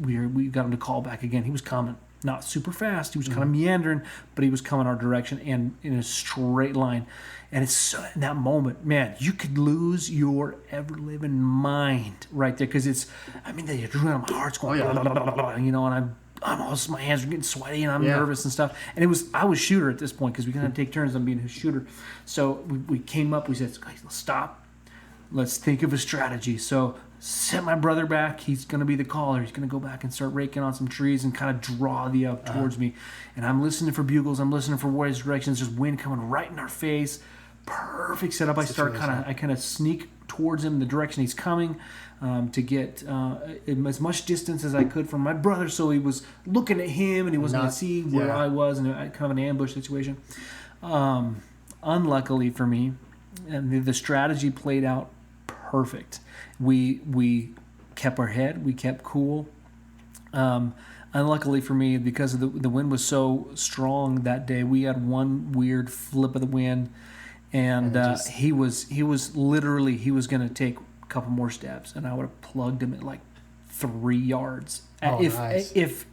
We got him to call back again. He was coming, not super fast. He was kind of meandering, but he was coming our direction and in a straight line. And it's in that moment, man, you could lose your ever-living mind right there, because the adrenaline, my heart's going, and I'm also, my hands are getting sweaty and I'm nervous and stuff. And I was shooter at this point because we kind of take turns on being a shooter. So we came up, we said, guys, let's stop. Let's think of a strategy. So set my brother back. He's going to be the caller. He's going to go back and start raking on some trees and kind of draw the elk towards me. And I'm listening for bugles. I'm listening for various directions. There's wind coming right in our face. Perfect setup. I kind of sneak towards him the direction he's coming to get as much distance as I could from my brother, so he was looking at him and he wasn't going to see where I was, and kind of an ambush situation. Unluckily for me, and the strategy played out perfect. We kept our head, we kept cool. Unluckily for me, because of the wind was so strong that day, we had one weird flip of the wind. And he was going to take a couple more steps, and I would have plugged him at like 3 yards, if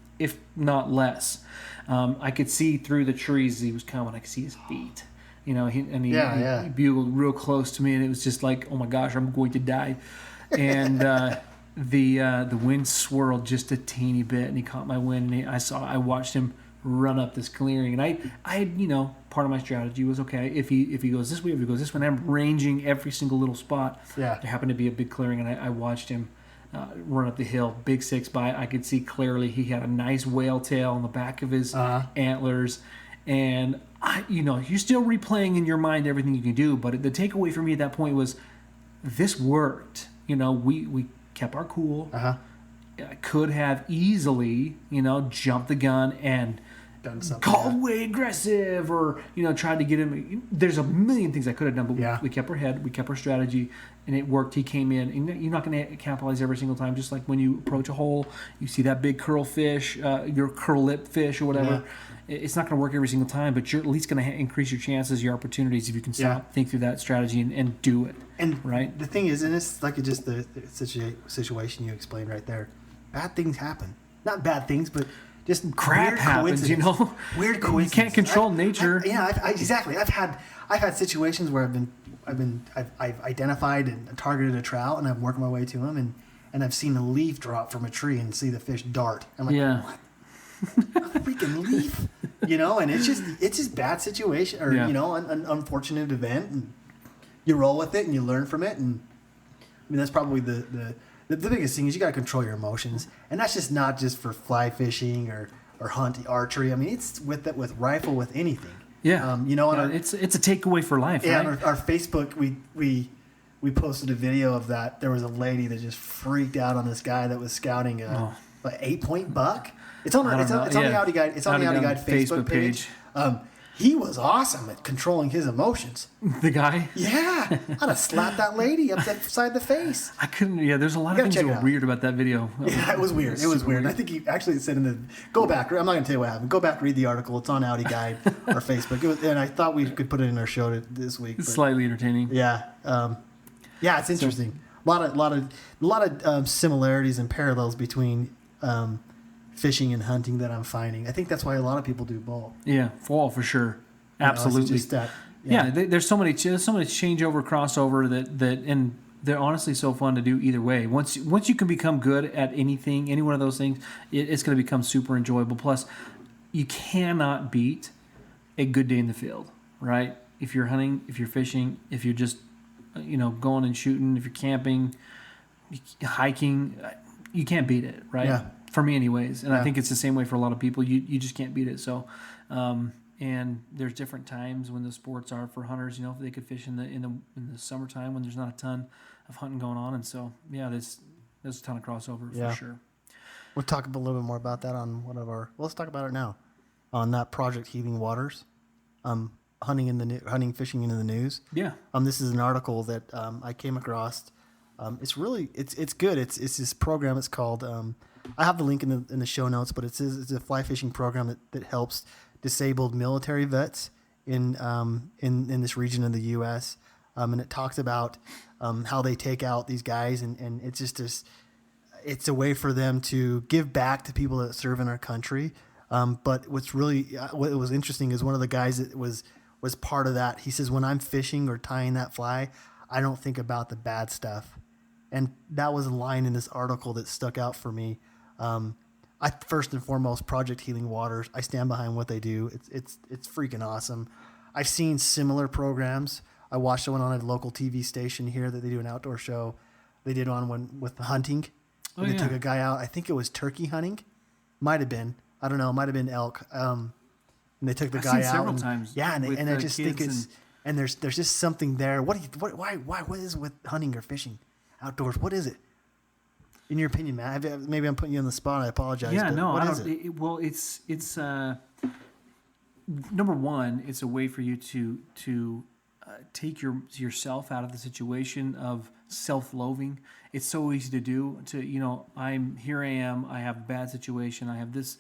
not less. I could see through the trees he was coming. I could see his feet, he bugled real close to me, and it was just like, oh my gosh, I'm going to die. And the wind swirled just a teeny bit, and he caught my wind, and I watched him run up this clearing, and I part of my strategy was, okay, if he goes this way, if he goes this way, and I'm ranging every single little spot. There happened to be a big clearing, and I watched him run up the hill, big 6x. I could see clearly he had a nice whale tail on the back of his antlers, And you're still replaying in your mind everything you can do. But the takeaway for me at that point was, this worked. We kept our cool. I could have easily, jumped the gun and Done something. called way aggressive, or tried to get him. There's a million things I could have done, but we kept our head, we kept our strategy, and it worked. He came in, and you're not going to capitalize every single time. Just like when you approach a hole, you see that big curl fish, your curl lip fish or whatever. It's not going to work every single time, but you're at least going to increase your chances, your opportunities, if you can stop, think through that strategy, and do it. And right. The thing is, and it's like just the situation you explained right there. Bad things happen. Not bad things, but just crap happens. Weird coincidence. You can't control nature. Exactly. I've had situations where I've identified and targeted a trout, and I'm working my way to him, and I've seen a leaf drop from a tree and see the fish dart. I'm like, what? A freaking leaf, and it's just bad situation, or an unfortunate event, and you roll with it and you learn from it. And I mean, that's probably the biggest thing is you got to control your emotions, and that's just not just for fly fishing or hunting, archery. I mean, it's with rifle, with anything. Yeah, it's a takeaway for life. Yeah, right? On our Facebook, we posted a video of that. There was a lady that just freaked out on this guy that was scouting a 8-point buck. It's on the OutieGuide. It's on the OutieGuide Facebook page. He was awesome at controlling his emotions. The guy? Yeah. I'd have slapped that lady upside the face. I couldn't. Yeah, there's a lot of things that were weird about that video. Yeah, it was weird. It was weird. I think he actually said go back. I'm not going to tell you what happened. Go back, read the article. It's on OutieGuide, our Facebook. And I thought we could put it in our show this week. It's slightly entertaining. Yeah. It's interesting. A lot of similarities and parallels between fishing and hunting that I'm finding. I think that's why a lot of people do both. Yeah, for sure, absolutely. There's so many changeover, crossover that and they're honestly so fun to do either way. Once you can become good at anything, any one of those things, it's going to become super enjoyable. Plus, you cannot beat a good day in the field, right? If you're hunting, if you're fishing, if you're just going and shooting, if you're camping, hiking, you can't beat it, right? Yeah. For me anyways, and I think it's the same way for a lot of people. You just can't beat it. So, and there's different times when the sports are for hunters. If they could fish in the summertime when there's not a ton of hunting going on, and so there's a ton of crossover for sure. We'll talk a little bit more about that on one of our. Let's talk about it now, on that project Healing Waters, fishing into the news. Yeah. This is an article that I came across. It's good. It's this program. It's called. I have the link in the show notes, but it's a fly fishing program that helps disabled military vets in this region of the U.S. And it talks about how they take out these guys, and it's just it's a way for them to give back to people that serve in our country. But what was interesting is one of the guys that was part of that. He says, when I'm fishing or tying that fly, I don't think about the bad stuff. And that was a line in this article that stuck out for me. I first and foremost, Project Healing Waters, I stand behind what they do. It's freaking awesome. I've seen similar programs. I watched one on a local TV station here that they do an outdoor show. They did one with hunting. They took a guy out. I think it was turkey hunting. Might have been. I don't know. It might have been elk. And they took the guy out several times. Yeah, and I just think and there's just something there. What is it with hunting or fishing outdoors? What is it? In your opinion, Matt? Maybe I'm putting you on the spot. I apologize. Yeah, no. What is it? It's number one. It's a way for you to take yourself out of the situation of self-loathing. It's so easy to do. Here I am. I have a bad situation. I have this.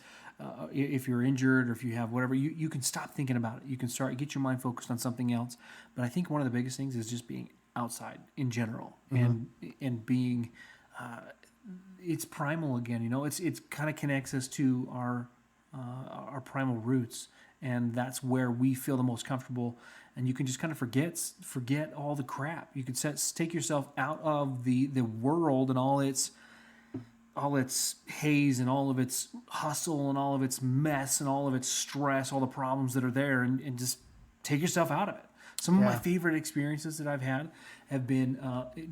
If you're injured or if you have whatever, you can stop thinking about it. You can get your mind focused on something else. But I think one of the biggest things is just being outside in general, and being. It's primal again, it's kind of connects us to our primal roots, and that's where we feel the most comfortable. And you can just kind of forget all the crap. You can take yourself out of the world and all its haze and all of its hustle and all of its mess and all of its stress, all the problems that are there, and just take yourself out of it. Some of my favorite experiences that I've had have been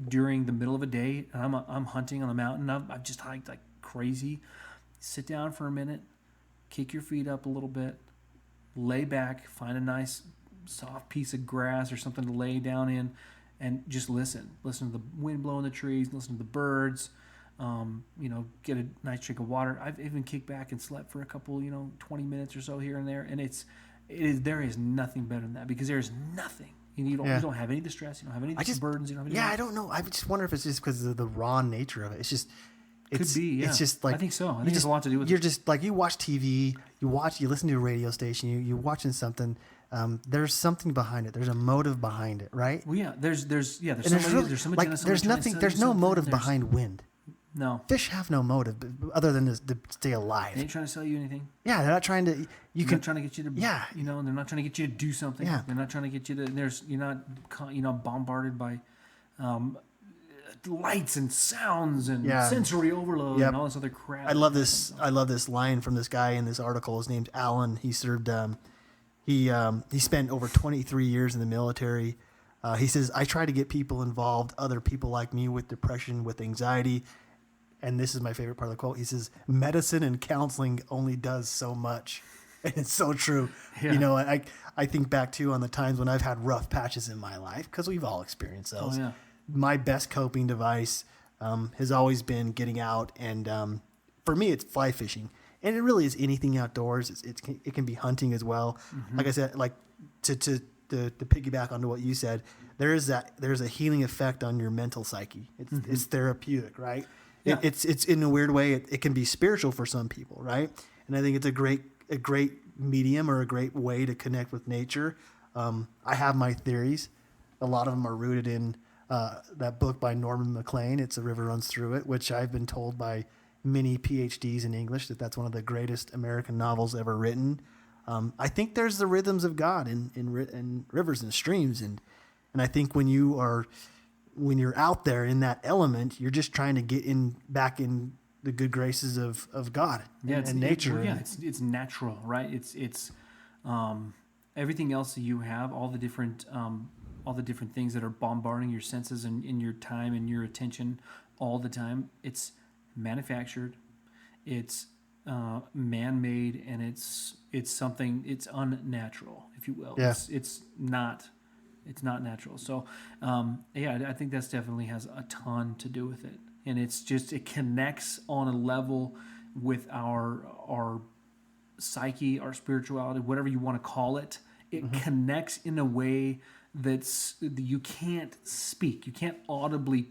during the middle of a day. I'm hunting on the mountain. I've just hiked like crazy. Sit down for a minute, kick your feet up a little bit, lay back, find a nice soft piece of grass or something to lay down in, and just listen. Listen to the wind blowing the trees, listen to the birds. Get a nice drink of water. I've even kicked back and slept for a couple, 20 minutes or so here and there, and there is nothing better than that, because there is nothing. You don't have any distress. You don't have any burdens. You don't have any. I don't know. I just wonder if it's just because of the raw nature of it. Could be. Yeah. It's just like, I think so. I think there's a lot to do with You're it. just like, you watch TV, you listen to a radio station, you're watching something. There's something behind it. There's a motive behind it, right? Well, yeah. There's somebody. There's like, there's nothing. There's no motive behind wind. No. Fish have no motive other than to stay alive. They ain't trying to sell you anything. Yeah, they're not trying to. They're not trying to get you to. Yeah. They're not trying to get you to do something. Yeah. They're not trying to get you to. You're not bombarded by lights and sounds and sensory overload and all this other crap. I love this line from this guy in this article. His name's Alan. He served. He spent over 23 years in the military. He says, I try to get people involved, other people like me with depression, with anxiety. And this is my favorite part of the quote. He says, medicine and counseling only does so much. And it's so true. Yeah. I think back to on the times when I've had rough patches in my life, because we've all experienced those. Oh, yeah. My best coping device has always been getting out. And for me, it's fly fishing. And it really is anything outdoors. It can be hunting as well. Mm-hmm. Like I said, like to piggyback onto what you said, there's a healing effect on your mental psyche. It's therapeutic, right? Yeah. It's in a weird way. It can be spiritual for some people, right? And I think it's a great medium or a great way to connect with nature. I have my theories. A lot of them are rooted in that book by Norman MacLean. It's A River Runs Through It, which I've been told by many PhDs in English that's one of the greatest American novels ever written. I think there's the rhythms of God in rivers and streams, and I think when you're out there in that element, you're just trying to get back in the good graces of God and nature. It's natural, right? It's everything else that you have, all the different things that are bombarding your senses and in your time and your attention all the time. It's manufactured, it's man-made, and it's something, it's unnatural, if you will. Yeah. It's not natural. So I think that's definitely has a ton to do with it, and it connects on a level with our psyche, our spirituality, whatever you want to call it. It connects in a way that you can't speak, you can't audibly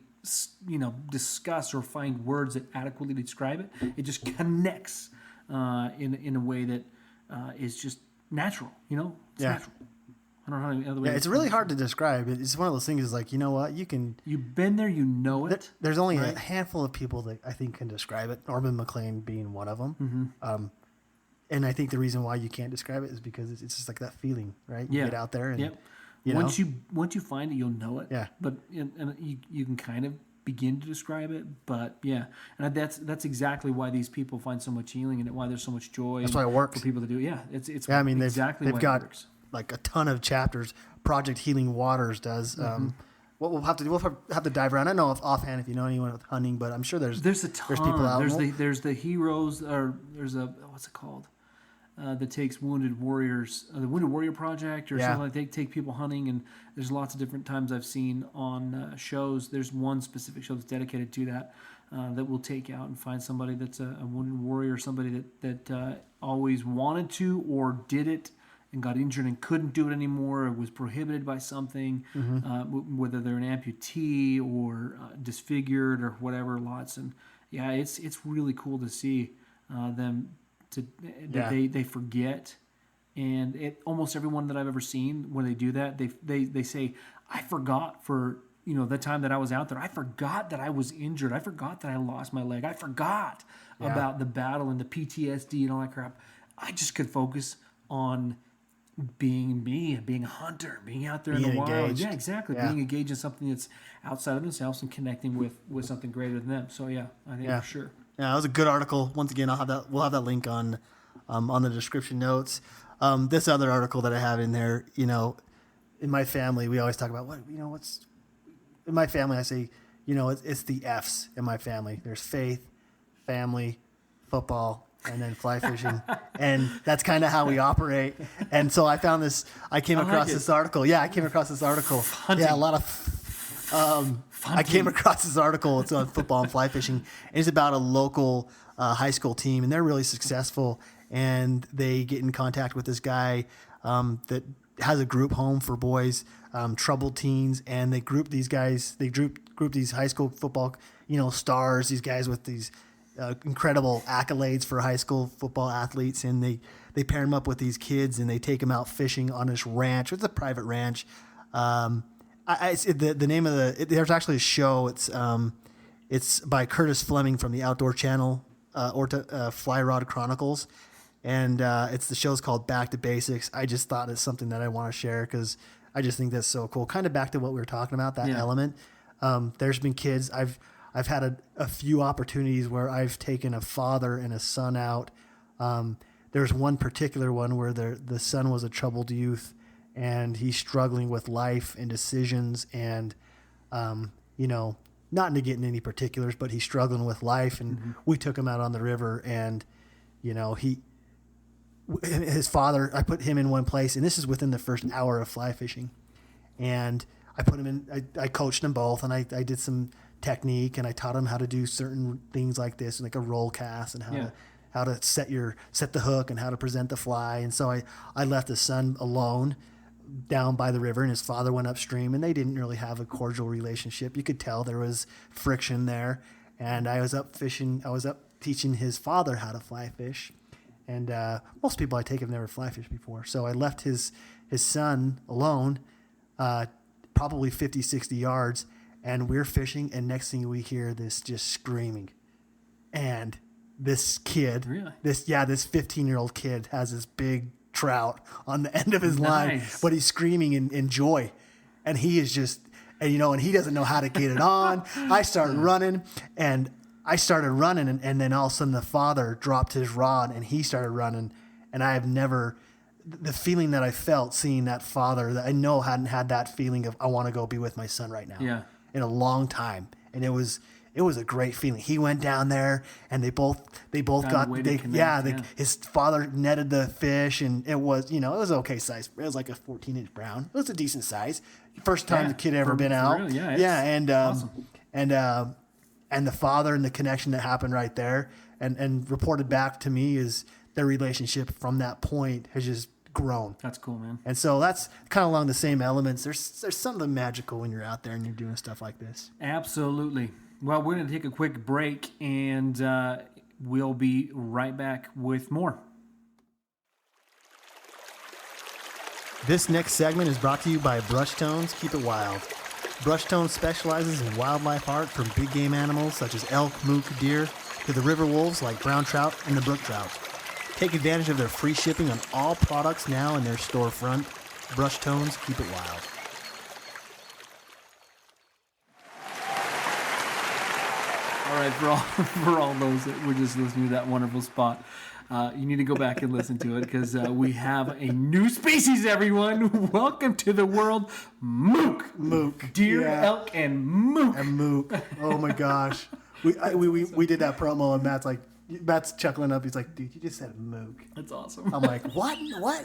discuss or find words that adequately describe it. It just connects in a way that is just natural. It's natural. I don't know how any other way. Yeah, it's really hard to describe. It's one of those things. Is like, you know what, you've been there, you know it. There's only a handful of people that I think can describe it. Norman MacLean being one of them. Mm-hmm. And I think the reason why you can't describe it is because it's just like that feeling, right? You get out there and once you find it, you'll know it. Yeah. But and you can kind of begin to describe it, but and that's exactly why these people find so much healing, and why there's so much joy. That's why it works for people to do. Yeah, it's I mean, exactly they've why got it works. Like a ton of chapters. Project Healing Waters does. What we'll have to dive around. I don't know offhand if you know anyone with hunting, but I'm sure there's a ton. There's people out. There's the heroes, or there's what's it called? That takes wounded warriors, the Wounded Warrior Project, or something like that. They take people hunting, and there's lots of different times I've seen on shows. There's one specific show that's dedicated to that will take out and find somebody that's a wounded warrior, somebody that always wanted to or did it and got injured and couldn't do it anymore, or was prohibited by something, whether they're an amputee or disfigured or whatever. Lots, and it's really cool to see them. They forget, and almost everyone that I've ever seen, when they do that, they say, I forgot for the time that I was out there. I forgot that I was injured. I forgot that I lost my leg. I forgot about the battle and the PTSD and all that crap. I just could focus on being me and being a hunter, being out there in the wild. Engaged. Yeah, exactly. Being engaged in something that's outside of themselves and connecting with something greater than them. So I think for sure. Yeah, that was a good article. Once again, we'll have that link on the description notes. This other article that I have in there, in my family, we always talk about what's in my family. I say, it's the F's in my family. There's faith, family, football, and then fly fishing. And that's kind of how we operate. And so I found this, I came across this article. Yeah, I came across this article. Hunting. Yeah, a lot of, I came across this article. It's on football and fly fishing. And it's about a local high school team, and they're really successful. And they get in contact with this guy that has a group home for boys, troubled teens, and they group these guys. They group these high school football, stars. These guys with these incredible accolades for high school football athletes, and they pair them up with these kids, and they take them out fishing on this ranch. It's a private ranch. The name of there's actually a show. It's by Curtis Fleming from the Outdoor Channel, Fly Rod Chronicles. And the show's called Back to Basics. I just thought it's something that I want to share because I just think that's so cool. Kind of back to what we were talking about, that element. There's been kids. I've had a few opportunities where I've taken a father and a son out. There's one particular one where the son was a troubled youth, and he's struggling with life and decisions, and not to get in any particulars, but he's struggling with life, and we took him out on the river, and his father, I put him in one place, and this is within the first hour of fly fishing. And I put him in, I coached them both, and I did some technique, and I taught him how to do certain things like this, like a roll cast, and how to set the hook, and how to present the fly. And so I left the son alone down by the river, and his father went upstream, and they didn't really have a cordial relationship. You could tell there was friction there. And I was up fishing, I was up teaching his father how to fly fish. And most people I take have never fly fished before. So I left his son alone, probably 50, 60 yards, and we're fishing, and next thing we hear this just screaming. And this kid, this 15-year-old kid has this big trout on the end of his line, but he's screaming in joy. And he is just, and he doesn't know how to get it on. I started running, and then all of a sudden the father dropped his rod, and he started running. And I have never, the feeling that I felt seeing that father that I know hadn't had that feeling of, I want to go be with my son right now in a long time. And it was a great feeling. He went down there, and they both his father netted the fish, and it was, it was okay size. It was like a 14-inch brown. It was a decent size. First time the kid ever been out. Awesome. And the father and the connection that happened right there, and reported back to me, is their relationship from that point has just grown. That's cool, man. And so that's kind of along the same elements. There's something magical when you're out there and you're doing stuff like this. Absolutely. Well, we're going to take a quick break, and we'll be right back with more. This next segment is brought to you by Brushtones Keep It Wild. Brushtones specializes in wildlife art, from big game animals such as elk, mook, deer, to the river wolves like brown trout and the brook trout. Take advantage of their free shipping on all products now in their storefront. Brushtones Keep It Wild. All right, for all those that were just listening to that wonderful spot, you need to go back and listen to it, because we have a new species, everyone. Welcome to the world, mook. Mook. Deer, elk, and mook. And mook. Oh my gosh. We did that promo, and Matt's chuckling up. He's like, dude, you just said mook. That's awesome. I'm like, what?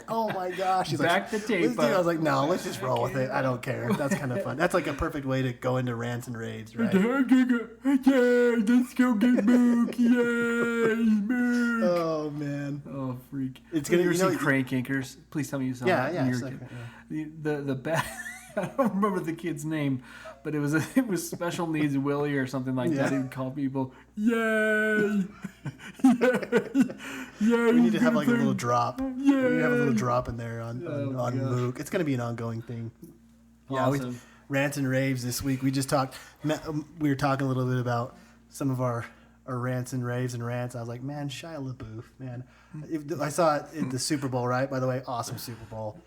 Oh my gosh. He's back like, the tape. I was like, no, let's just roll with it. I don't care. That's kind of fun. That's like a perfect way to go into rants and raves, right? Yeah, let's go get mook. Yay, mook. Oh man. Oh freak. It's gonna. You ever see Crank Anchors? Please tell me you saw that. Yeah. The bad. I don't remember the kid's name, but it was Special Needs Willie or something like that. He'd call people, yay! Yay! We need to have like a little drop. Yay! We need to have a little drop in there on mook. It's going to be an ongoing thing. Awesome. Rants and raves this week. We just talked. We were talking a little bit about some of our rants and raves and rants. I was like, man, Shia LaBeouf, man. I saw it at the Super Bowl, right? By the way, awesome Super Bowl.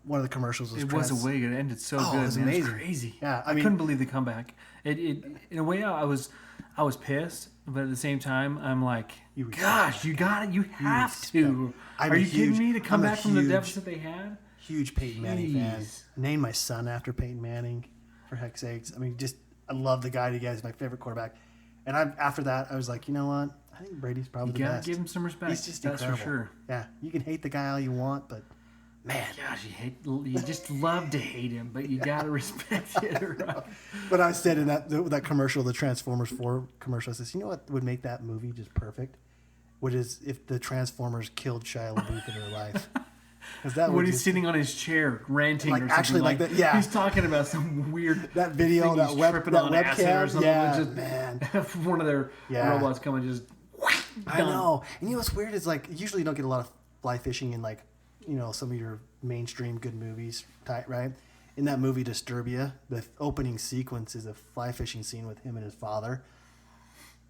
One of the commercials was. It was a wig. It ended so good. It was man. amazing. It was crazy. Yeah, I couldn't believe the comeback. It in a way I was pissed, but at the same time I'm like, gosh, you got it. You have to. Are you kidding me? To come back from the deficit they had. Huge Peyton Manning fan. Named my son after Peyton Manning, for heck's sakes. I mean, I love the guy. The guy's my favorite quarterback. And after that, I was like, you know what? I think Brady's probably You the gotta best. give him some respect. He's just that's incredible. for sure. Yeah, you can hate the guy all you want, but man, Gosh, you just love to hate him, but you gotta respect it, right? But I said in that commercial, the Transformers 4 commercial, I says, you know what would make that movie just perfect? Which is if the Transformers killed Shia LaBeouf in real life. When he's sitting on his chair ranting like or something actually like that, yeah. He's talking about some weird that video, thing, that he's webcam, or something. yeah, Just, man. One of their robots come and just. I know. And you know what's weird is like usually you don't get a lot of fly fishing in like some of your mainstream good movies, right? In that movie Disturbia, the opening sequence is a fly fishing scene with him and his father.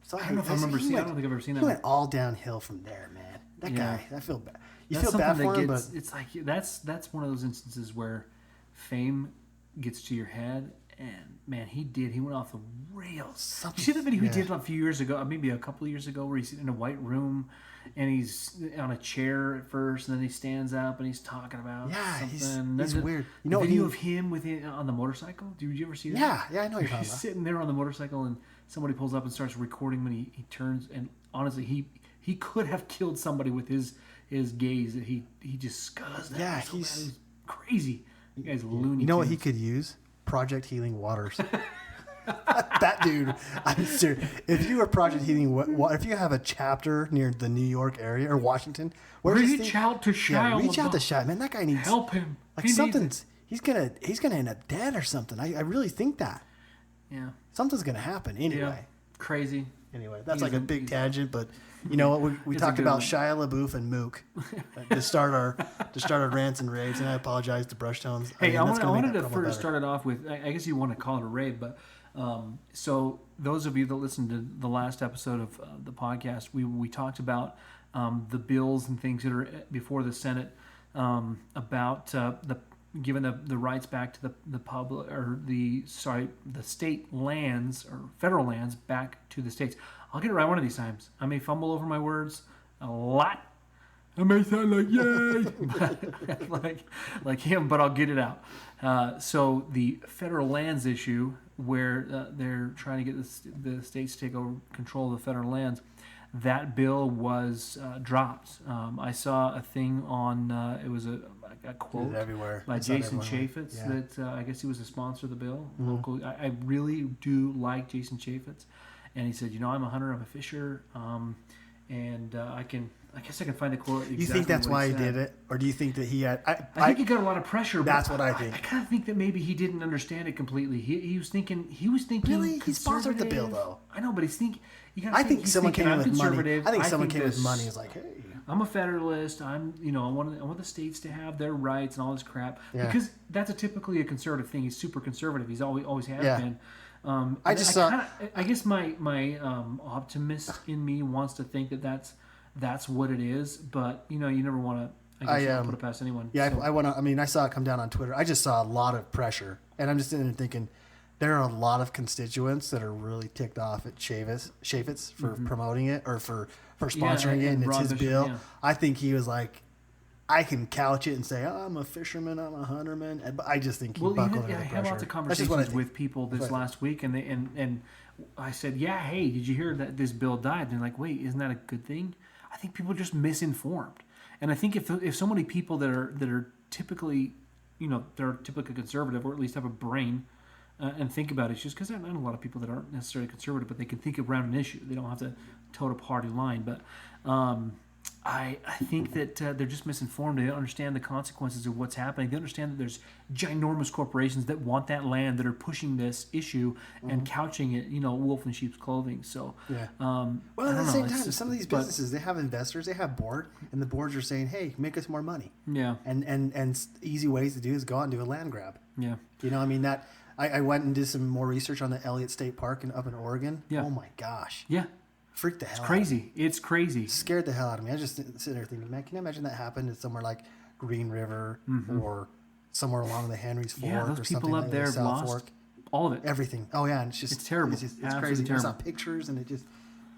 So I don't know if I remember seeing. I don't think I've ever seen that. He went all downhill from there, man. That guy, I feel bad. You that's feel bad for him, but but it's like that's one of those instances where fame gets to your head, and man, he went off the rails. You see the video he did a few years ago, maybe a couple of years ago, where he's in a white room and he's on a chair at first, and then he stands up and he's talking about something. He's weird. You know, video of him on the motorcycle. Did you ever see that? Yeah, I know you're talking He's about. sitting there on the motorcycle, and somebody pulls up and starts recording when he turns. And honestly, he could have killed somebody with his gaze. That he just scuds that. Yeah, he's crazy. You guys loony. You know what he could use? Project Healing Waters. That dude, I'm serious. If you are Project Healing, if you have a chapter near the New York area or Washington, reach out to Shia. Reach out to Shia. Man, that guy needs help him. Like something's he's gonna end up dead or something. I really think that. Yeah. Something's gonna happen anyway. Yeah. Crazy. Anyway, that's like a big tangent, but you know what? We talked about Shia LaBeouf and Mook to start our rants and raves, and I apologize to Brush Tones. Hey, I wanted to first start it off with, I guess you want to call it a rave, but so those of you that listened to the last episode of the podcast, we talked about the bills and things that are before the Senate about giving the rights back to the public, or the state lands or federal lands back to the states. I'll get it right one of these times. I may fumble over my words a lot. I may sound like yay, like him, but I'll get it out. So the federal lands issue, where they're trying to get the states to take over control of the federal lands, that bill was dropped. I saw a thing on it was a quote by Jason Chaffetz that I guess he was a sponsor of the bill. Mm-hmm. Local, I really do like Jason Chaffetz, and he said, I'm a hunter, I'm a fisher, and I guess I can find the quote. Exactly. You think that's why he did it, or do you think that he had? I think he got a lot of pressure. That's what I think. I kind of think that maybe he didn't understand it completely. He was thinking. Really, he sponsored the bill though. I know, but he's thinking. I think someone came in with money. I think someone came with with money. Is like, hey, I'm a federalist. I want the states to have their rights and all this crap, because that's typically a conservative thing. He's super conservative. He's always has been. I guess my optimist in me wants to think that that's what it is, but you never want to. I guess put it past anyone. Yeah, so. I want to. I mean, I saw it come down on Twitter. I just saw a lot of pressure, and I'm just sitting there thinking, there are a lot of constituents that are really ticked off at Chaffetz for promoting it or for sponsoring it, and it's his bill. Yeah. I think he was like, I can couch it and say, I'm a fisherman, I'm a hunterman, but I just think he buckled under the pressure. I had lots of conversations with people this last week, and I said, hey, did you hear that this bill died? And they're like, wait, isn't that a good thing? I think people are just misinformed, and I think if so many people that are typically, they're typically conservative, or at least have a brain, and think about it, it's just because I know a lot of people that aren't necessarily conservative, but they can think around an issue. They don't have to toe a party line, but I think that they're just misinformed. They don't understand the consequences of what's happening. They understand that there's ginormous corporations that want that land, that are pushing this issue and couching it, wolf in sheep's clothing. So, well, at the same time, some of these businesses, they have investors, they have board, and the boards are saying, "Hey, make us more money." Yeah, and easy ways to do is go out and do a land grab. Yeah, I mean that. I went and did some more research on the Elliott State Park up in Oregon. Yeah. Oh my gosh. Yeah. Freaked the hell out of me. It's crazy. Scared the hell out of me. I just sitting there thinking, man, can you imagine that happened in somewhere like Green River or somewhere along the Henry's Fork those or people something up like there South lost Fork. All of it. Everything. Oh yeah, and it's terrible. It's crazy. Terrible. I saw pictures and it just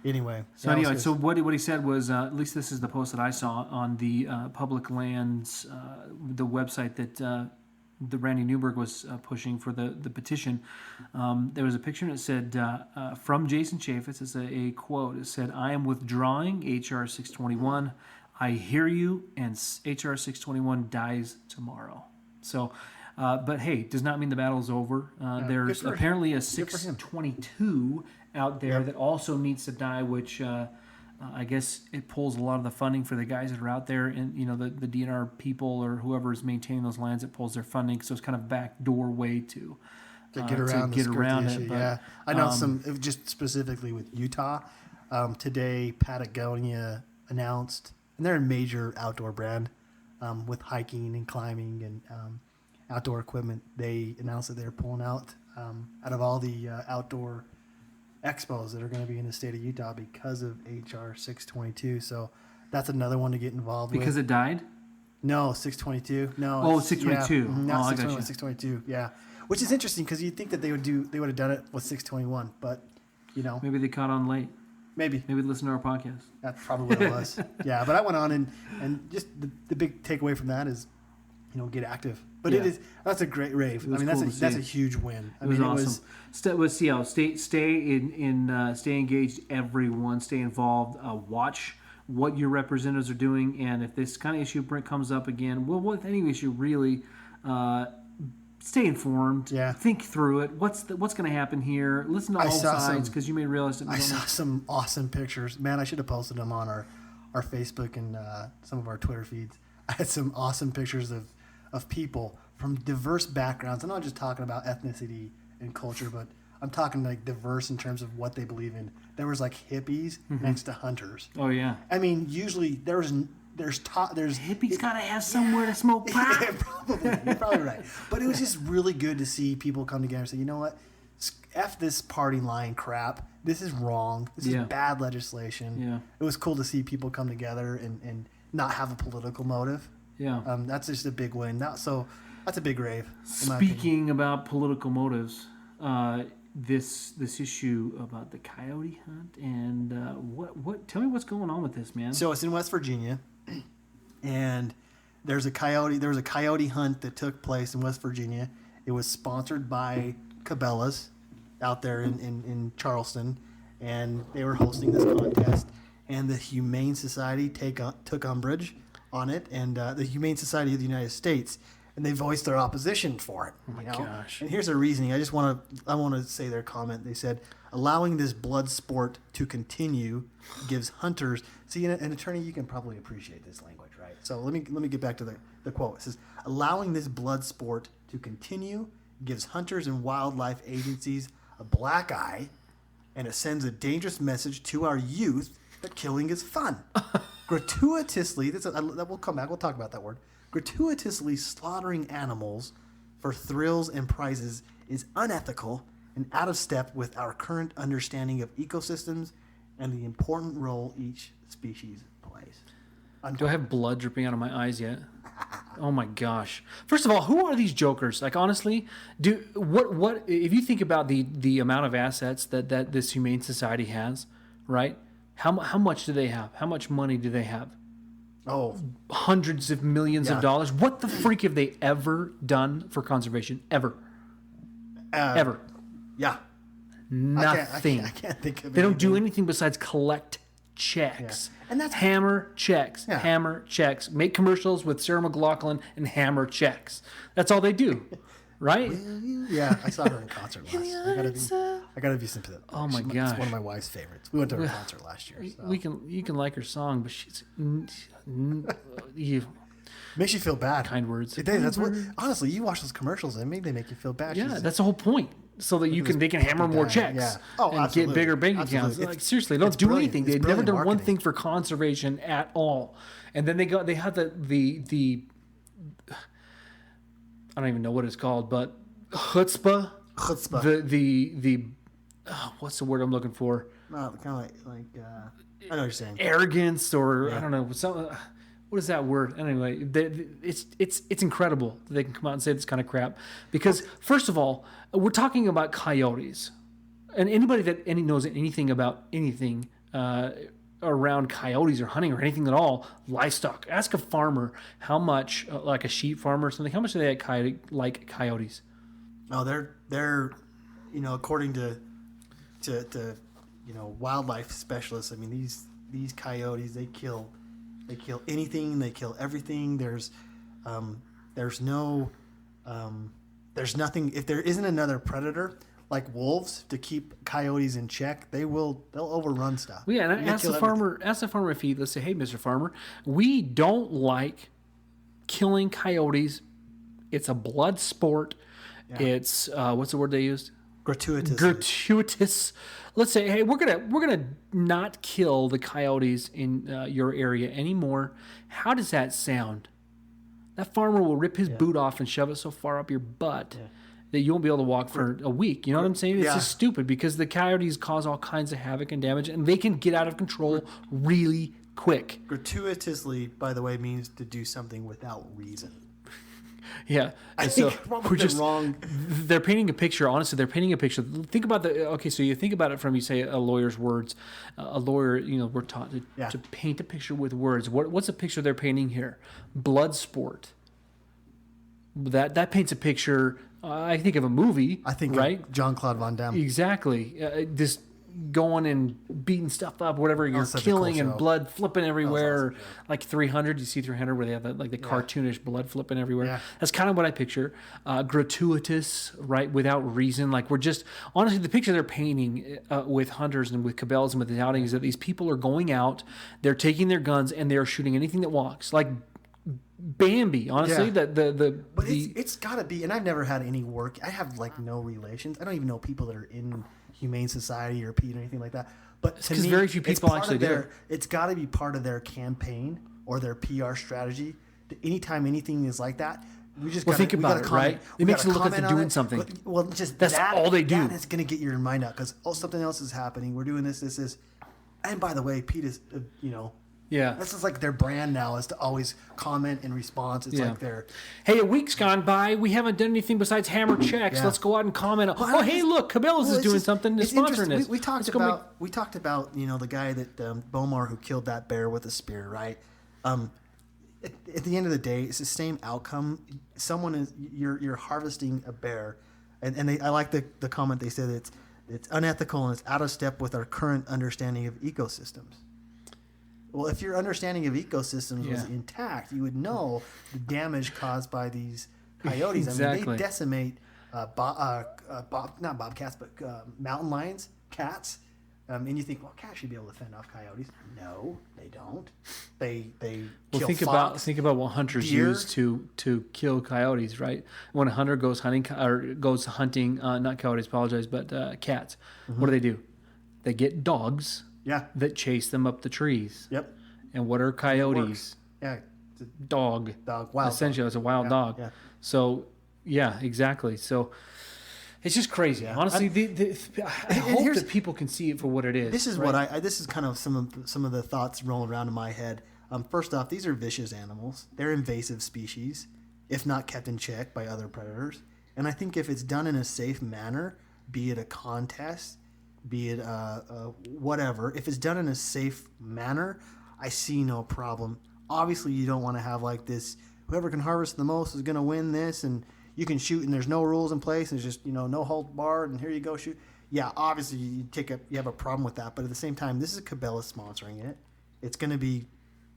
anyway. So what he said was, at least this is the post that I saw on the public lands, the website that the Randy Newberg was pushing for the petition. There was a picture and it said from Jason Chaffetz. It's a quote. It said, "I am withdrawing HR 621. I hear you, and HR 621 dies tomorrow." So, but hey, does not mean the battle's over. There's apparently a 622 out there that also needs to die, which I guess it pulls a lot of the funding for the guys that are out there, and the DNR people or whoever is maintaining those lands. It pulls their funding, so it's kind of backdoor way to get around it. Issue, but, yeah, I know just specifically with Utah. Today, Patagonia announced, and they're a major outdoor brand with hiking and climbing and outdoor equipment. They announced that they're pulling out of all the outdoor expos that are going to be in the state of Utah because of HR 622. So that's another one to get involved because with. it died? No, 622. No. Oh, 622. Yeah, not 621, 622. Yeah. Which is interesting because you'd think that they would have done it with 621, but maybe they caught on late. Maybe listen to our podcast. That's probably what it was. Yeah, but I went on and just the big takeaway from that is, get active. But that's a great rave. I mean, that's a huge win. It was awesome. Stay engaged. Everyone, stay involved. Watch what your representatives are doing, and if this kind of issue comes up again, well, with any issue really, stay informed. Yeah. Think through it. What's going to happen here? Listen to all sides because you may realize that. I saw some awesome pictures. Man, I should have posted them on our Facebook and some of our Twitter feeds. I had some awesome pictures of people from diverse backgrounds. I'm not just talking about ethnicity and culture, but I'm talking like diverse in terms of what they believe in. There was like hippies next to hunters. Oh yeah. I mean, usually there's hippies gotta have somewhere to smoke pot. Probably, you're probably right. But it was just really good to see people come together and say, you know what, F this party line crap. This is wrong. This is bad legislation. Yeah. It was cool to see people come together and not have a political motive. Yeah. That's just a big win. That's a big rave. Speaking about political motives, this issue about the coyote hunt and what? Tell me what's going on with this, man. So it's in West Virginia, and there was a coyote hunt that took place in West Virginia. It was sponsored by Cabelas out there in Charleston, and they were hosting this contest. And the Humane Society took umbrage on it, and the Humane Society of the United States, and they voiced their opposition for it. Oh my gosh! And here's their reasoning. I want to say their comment. They said, allowing this blood sport to continue gives hunters. See, an attorney, you can probably appreciate this language, right? So let me get back to the quote. It says, allowing this blood sport to continue gives hunters and wildlife agencies a black eye, and it sends a dangerous message to our youth that killing is fun. Gratuitously, we'll come back. We'll talk about that word. Gratuitously slaughtering animals for thrills and prizes is unethical and out of step with our current understanding of ecosystems and the important role each species plays. Do I have blood dripping out of my eyes yet? Oh my gosh! First of all, who are these jokers? Like honestly, what if you think about the amount of assets that this Humane Society has, right? How much do they have? How much money do they have? Oh, hundreds of millions of dollars. What the freak have they ever done for conservation? Ever? Ever? Yeah. Nothing. I can't think of it. They don't do anything besides collect checks. Yeah. And that's hammer checks. Yeah. Hammer checks. Make commercials with Sarah McLachlan and hammer checks. That's all they do. Right? Yeah, I saw her in concert last year. I gotta be sympathetic. Oh my gosh. It's one of my wife's favorites. We went to her concert last year. So. You can like her song, but she's makes you feel bad. Kind words. That's what. Honestly, you watch those commercials, and maybe they make you feel bad. Yeah, that's the whole point. So that they can hammer more checks and absolutely. get bigger bank accounts. Like seriously, don't do anything. They've never done one thing for conservation at all. And then they had the I don't even know what it's called, but chutzpah. The what's the word I'm looking for? Kind of like I know what you're saying. Arrogance, or I don't know. What is that word? Anyway, it's incredible that they can come out and say this kind of crap. Because first of all, we're talking about coyotes, and anybody that knows anything about anything around coyotes or hunting or anything at all, livestock. Ask a farmer how much, like a sheep farmer or something, how much do they like coyotes? Oh, they're according to wildlife specialists. I mean, these coyotes, they kill anything, they kill everything. There's nothing, if there isn't another predator like wolves to keep coyotes in check, they'll overrun stuff. Well, yeah, and ask the farmer if he, let's say, hey, Mr. Farmer, we don't like killing coyotes. It's a blood sport. Yeah. It's what's the word they used? Gratuitous. Let's say, hey, we're gonna not kill the coyotes in your area anymore. How does that sound? That farmer will rip his boot off and shove it so far up your butt that you won't be able to walk for a week. You know what I'm saying? It's just stupid because the coyotes cause all kinds of havoc and damage, and they can get out of control really quick. Gratuitously, by the way, means to do something without reason. Yeah, I think we're just wrong. They're painting a picture. Honestly, they're painting a picture. Think about so you think about it from, you say, a lawyer's words. A lawyer, we're taught to paint a picture with words. What's the picture they're painting here? Blood sport. That paints a picture. I think of a movie. I think right, of Jean-Claude Van Damme. Exactly. This going and beating stuff up, whatever, you're killing and blood flipping everywhere. Like 300, you see 300 where they have the cartoonish blood flipping everywhere. Yeah. That's kind of what I picture. Gratuitous, right, without reason. Like, we're just, honestly, the picture they're painting with hunters and with Cabelas and with the outings is that these people are going out, they're taking their guns, and they're shooting anything that walks. Like Bambi, honestly. But it's got to be, and I've never had any work. I have no relations. I don't even know people that are in Humane Society or PETA or anything like that. But because very few people actually do it. It's got to be part of their campaign or their PR strategy. Anytime anything is like that, we just think about it, right? It makes it look like they're doing something. Well, just that's all they do. That is going to get your mind out because something else is happening. We're doing this. And by the way, PETA's, yeah, this is like their brand now, is to always comment in response. It's like their, hey, a week's gone by, we haven't done anything besides hammer checks. Let's go out and comment. Hey, look, Cabelas is doing something to sponsoring this. We talked about the guy that Bomar who killed that bear with a spear, right? At the end of the day, it's the same outcome. You're harvesting a bear, and I like the comment they said that it's unethical and it's out of step with our current understanding of ecosystems. Well, if your understanding of ecosystems was intact, you would know the damage caused by these coyotes. Exactly. I mean, they decimate not bobcats, but mountain lions, cats. And you think, well, cats should be able to fend off coyotes. No, they don't. They kill fox, think about what hunters deer. use to kill coyotes, right? When a hunter goes hunting, not coyotes, apologize, but cats. Mm-hmm. What do? They get dogs. Yeah. That chase them up the trees. Yep. And what are coyotes? Yeah. It's a dog. Wild essentially, dog. It's a wild dog. Yeah. So, yeah, exactly. So, it's just crazy. Yeah. Honestly, I hope that people can see it for what it is. This is right? This is kind of some of the thoughts rolling around in my head. First off, these are vicious animals. They're invasive species, if not kept in check by other predators. And I think if it's done in a safe manner, be it a contest, be it whatever, if it's done in a safe manner, I see no problem. Obviously, you don't want to have like this, whoever can harvest the most is going to win this, and you can shoot and there's no rules in place, and it's just, no hold barred, and here you go, shoot. Yeah, obviously, you have a problem with that, but at the same time, this is Cabelas sponsoring it. It's going to be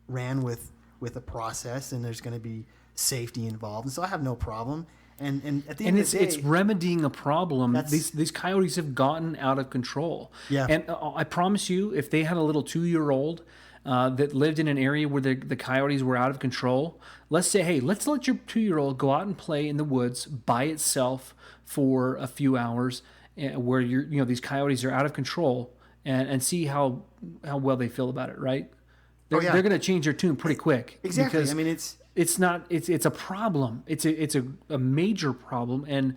ran with a process, and there's going to be safety involved, and so I have no problem. And at the end of the day, it's remedying a problem. These coyotes have gotten out of control. Yeah. And I promise you, if they had a little 2-year-old that lived in an area where the coyotes were out of control, let's say, hey, let's let your 2-year-old go out and play in the woods by itself for a few hours, where these coyotes are out of control, and see how well they feel about it. Right? They're going to change their tune pretty quick. Exactly. Because I mean, it's a problem. It's a major problem, and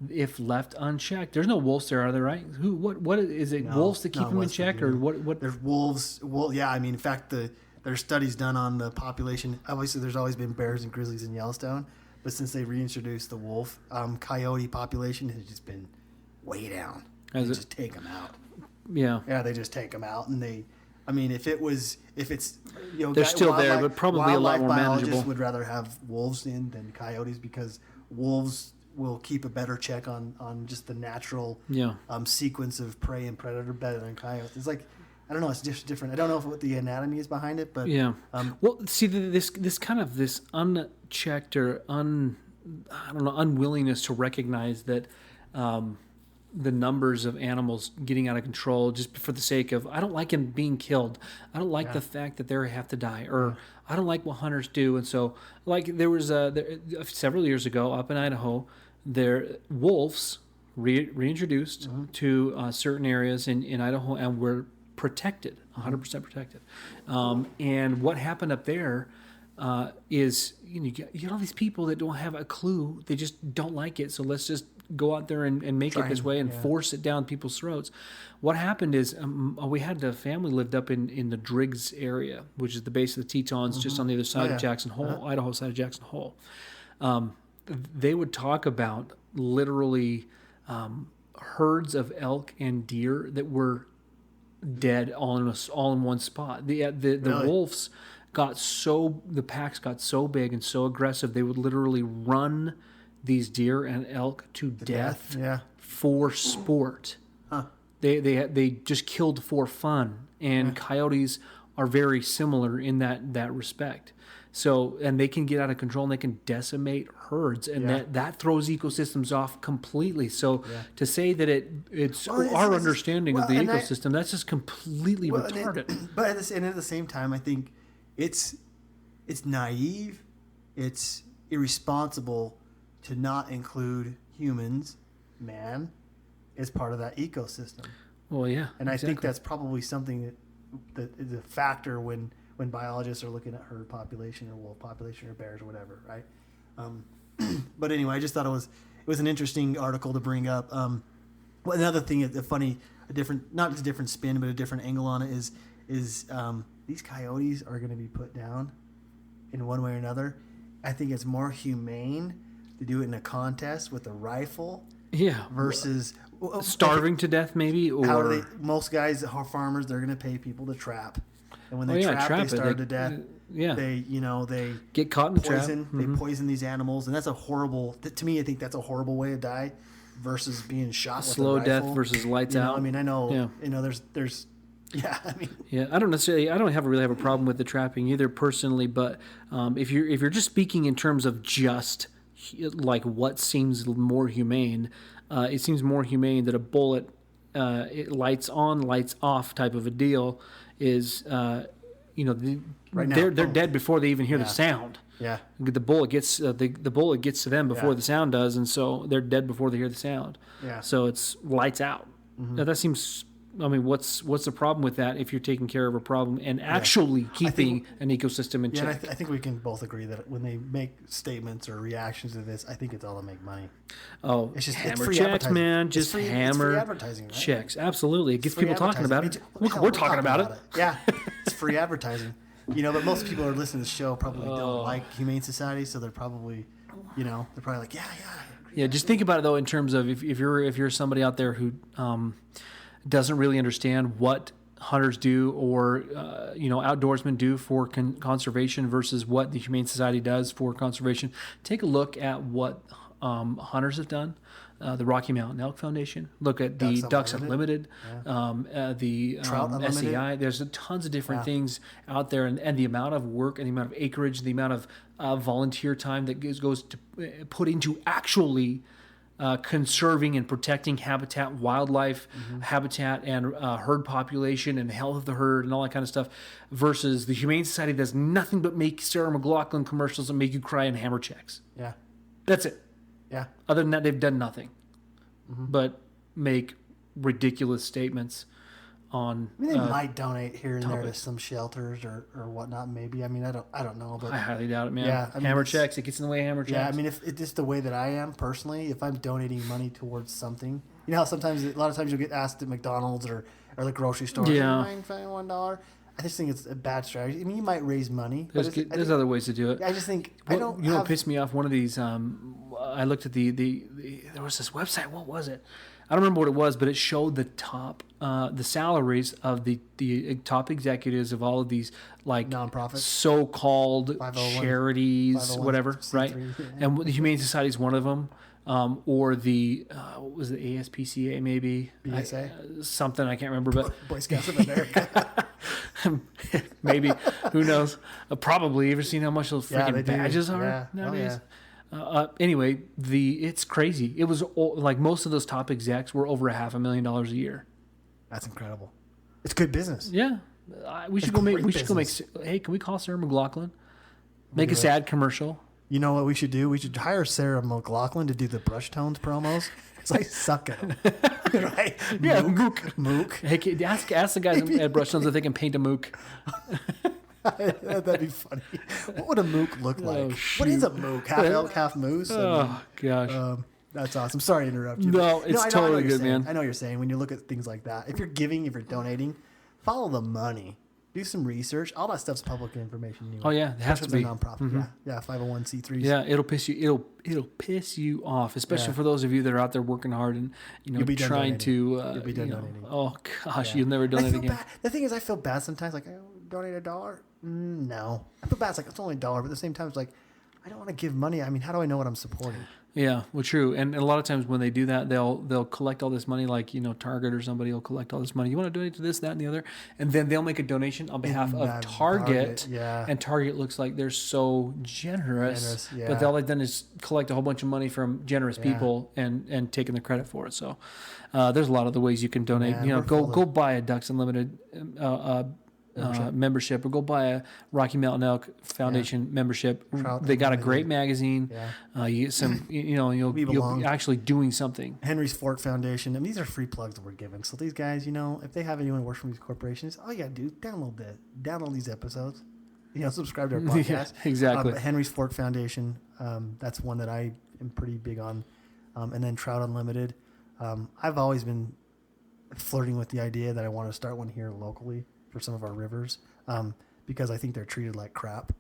if left unchecked, there's no wolves there, are there? Right? What is it? No, wolves to keep them in check, or what? There's wolves. Well, yeah. I mean, in fact, there's studies done on the population. Obviously, there's always been bears and grizzlies in Yellowstone, but since they reintroduced the wolf, coyote population has just been way down. They just take them out. Yeah. Yeah, they just take them out, and they. I mean, if it's They're still there, but probably a lot more biologists manageable. would rather have wolves in than coyotes because wolves will keep a better check on just the natural sequence of prey and predator better than coyotes. It's like, I don't know, it's just different. I don't know what the anatomy is behind it, but well, see, this kind of this unchecked or unwillingness to recognize that the numbers of animals getting out of control just for the sake of, I don't like him being killed. I don't like the fact that they have to die, or I don't like what hunters do. And so, like, there was several years ago up in Idaho, wolves reintroduced to certain areas in Idaho and were protected, 100% protected. And what happened up there is you get all these people that don't have a clue. They just don't like it. So let's just go out there and make it this way and force it down people's throats. What happened is we had a family lived up in the Driggs area, which is the base of the Tetons, just on the other side of Jackson Hole, Idaho side of Jackson Hole. They would talk about literally herds of elk and deer that were dead all in one spot. The wolves the packs got so big and so aggressive, they would literally run these deer and elk to death for sport. They just killed for fun, and coyotes are very similar in that respect. So, and they can get out of control and they can decimate herds, and that throws ecosystems off completely. So to say that it's our understanding of the ecosystem, that's just completely retarded. But at the same time, I think it's naive, it's irresponsible to not include humans, man, as part of that ecosystem. Well, yeah, and I think that's probably something that is a factor when biologists are looking at herd population or wolf population or bears or whatever, right? But anyway, I just thought it was an interesting article to bring up. Another thing, not a different spin, but a different angle on it is these coyotes are going to be put down in one way or another. I think it's more humane to do it in a contest with a rifle. Yeah. Versus starving to death, maybe. Or most guys, farmers, they're going to pay people to trap, and when they trap, they starve to death. Yeah. They get caught in poison. trap. They poison these animals, and that's a horrible. To me, I think that's a horrible way to die, versus being shot with slow a rifle. death versus lights out. I mean, I know. Yeah. There's. Yeah, I mean. Yeah, I don't really have a problem with the trapping either personally, but if you're just speaking in terms of just like what seems more humane, it seems more humane that a bullet, it lights on, lights off type of a deal is, right now, they're dead before they even hear the sound. Yeah, the bullet gets the bullet gets to them before the sound does, and so they're dead before they hear the sound. Yeah, so it's lights out. Now that seems. I mean, what's the problem with that if you're taking care of a problem and actually keeping an ecosystem in check? I think we can both agree that when they make statements or reactions to this, I think it's all to make money. Oh, it's just hammer checks, man. Just hammer advertising, right? Checks. Absolutely. It gets people talking about it. We're talking about it. Yeah, it's free advertising. But most people who are listening to the show probably don't like Humane Society, so they're probably, they're probably like, yeah. Just think about it though, in terms of if you're somebody out there who doesn't really understand what hunters do or outdoorsmen do for conservation versus what the Humane Society does for conservation. Take a look at what hunters have done. The Rocky Mountain Elk Foundation. Look at the Ducks Unlimited, the Trout Unlimited. SEI. There's tons of different things out there, and the amount of work and the amount of acreage, the amount of volunteer time that goes to put into actually conserving and protecting habitat, wildlife habitat, and herd population and health of the herd and all that kind of stuff, versus the Humane Society does nothing but make Sarah McLachlan commercials and make you cry and hammer checks. Yeah. That's it. Yeah. Other than that, they've done nothing but make ridiculous statements on. I mean, they might donate here and there to some shelters or whatnot. Maybe. I mean, I don't know. But I highly doubt it, man. Yeah, I mean, hammer checks. It gets in the way of hammer checks. Yeah, I mean, if it's just the way that I am personally, if I'm donating money towards something, how sometimes a lot of times you'll get asked at McDonald's or the grocery store. Yeah. $1. I just think it's a bad strategy. I mean, you might raise money. There's other ways to do it. I just think what pissed me off. One of these. I looked at the there was this website. What was it? I don't remember what it was, but it showed the salaries of the top executives of all of these like nonprofits, so-called 501 charities, whatever, C3, right? yeah. And the Humane Society is one of them, or the what was it, ASPCA maybe? BSA? Something I can't remember, but Boy Scouts of America. maybe, who knows? Probably. You ever seen how much those Yeah, freaking they do. badges are Yeah. nowadays? Oh, Anyway, it's crazy. It was like most of those top execs were over $500,000 a year. That's incredible. It's good business. Yeah, we should It's go make. great We should go make. business. Hey, can we call Sarah McLaughlin? Make a do it. sad commercial. You know what we should do? We should hire Sarah McLaughlin to do the Brush Tones promos. It's like suck at them. Right? Yeah, Mook. Hey, ask the guys at Brushstones if they can paint a mook. That'd be funny. What would a mook look like? What shoot. is a mook? Half elk, half moose? Oh gosh. That's awesome. Sorry to interrupt you. No, but- it's I know totally what you're good, saying. man. I know what you're saying when you look at things like that. If you're giving, if you're donating, follow the money. Do some research. All that stuff's public information. Anyway. Oh yeah, it has to Especially be. if they're nonprofit. Yeah, 501c3s. Yeah, it'll piss you. It'll piss you off, especially Yeah. for those of you that are out there working hard and You'll be done trying to. donating. You'll be done donating. Oh gosh, Yeah. you'll never I donate feel again. bad. The thing is, I feel bad sometimes. Like, I donate $1. No, I feel bad. It's like it's only $1, but at the same time, it's like I don't want to give money. I mean, how do I know what I'm supporting? Yeah, well, true. And a lot of times when they do that, they'll collect all this money, like Target or somebody will collect all this money. You want to donate to this, that, and the other, and then they'll make a donation on behalf of that Target. yeah. And Target looks like they're so generous, yeah. but all they've done is collect a whole bunch of money from generous people and taking the credit for it. So there's a lot of the ways you can donate. Man, Go buy a Ducks Unlimited membership, or go buy a Rocky Mountain Elk Foundation membership. Trout They got a Unlimited. great magazine. Yeah. You get some, you'll belong. be actually doing something. Henry's Fork Foundation. I mean, these are free plugs that we're giving. So these guys, if they have anyone who works from these corporations, all you gotta do, download these episodes. Subscribe to our podcast. Yeah, exactly. Henry's Fork Foundation. That's one that I am pretty big on. And then Trout Unlimited. I've always been flirting with the idea that I want to start one here locally for some of our rivers, because I think they're treated like crap.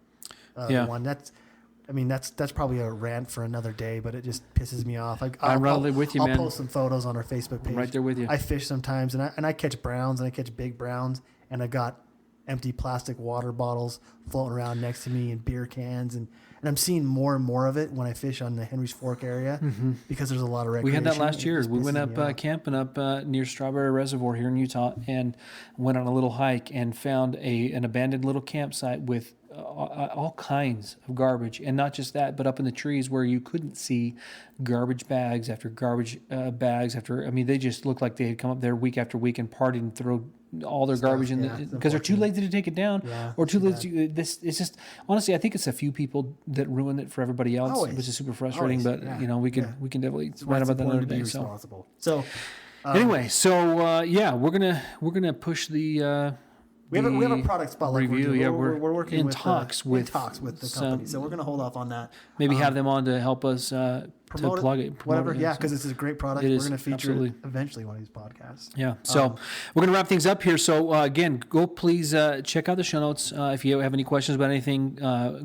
Yeah. That's probably a rant for another day, but it just pisses me off. I'm right there with you, man. I'll post some photos on our Facebook page. I'm right there with you. I fish sometimes, and I catch browns, and I catch big browns, and I've got empty plastic water bottles floating around next to me and beer cans, and I'm seeing more and more of it when I fish on the Henry's Fork area because there's a lot of recreation. We had that last year. It just We went pisses me up off. camping up near Strawberry Reservoir here in Utah, and went on a little hike and found an abandoned little campsite with all kinds of garbage, and not just that, but up in the trees where you couldn't see garbage bags after garbage bags after. I mean, they just looked like they had come up there week after week and partied and throw all their garbage in because they're too lazy to take it down, or too lazy. It's just honestly, I think it's a few people that ruin it for everybody else, which is super frustrating. Always. But we can definitely write about that another day. So Anyway, we're gonna push the. we have a product spotlight review. We're working in with talks with the company, so we're going to hold off on that. Maybe have them on to help us Promote to plug it, whatever. it, Yeah, so. because it's a great product. It We're is, going to feature absolutely. it eventually one of these podcasts. Yeah. So we're going to wrap things up here. So again, go please check out the show notes. If you have any questions about anything,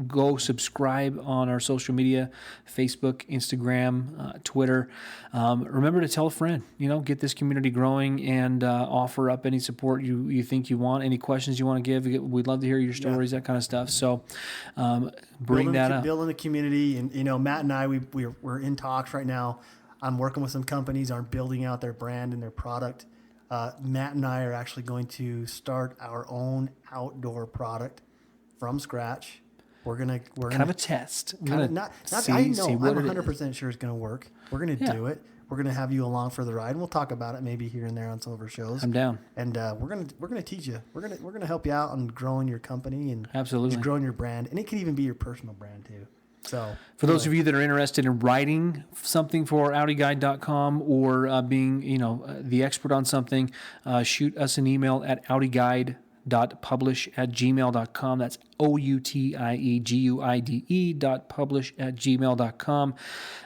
go subscribe on our social media, Facebook, Instagram, Twitter. Remember to tell a friend, get this community growing, and offer up any support you think you want, any questions you want to give. We'd love to hear your stories, that kind of stuff. So bring that up. Building the community. And, Matt and I, we're in talks right now. I'm working with some companies on building out their brand and their product. Matt and I are actually going to start our own outdoor product from scratch. We're gonna Kind of a test. I know. I'm 100% sure it's gonna work. We're gonna do it. We're gonna have you along for the ride, and we'll talk about it maybe here and there on some of our shows. I'm down. And we're gonna teach you. We're gonna help you out on growing your company and Absolutely. just growing your brand, and it can even be your personal brand too. So for those of you that are interested in writing something for OutieGuide.com, or being the expert on something, shoot us an email at OutieGuide.publish@gmail.com. That's OutieGuide.publish@gmail.com.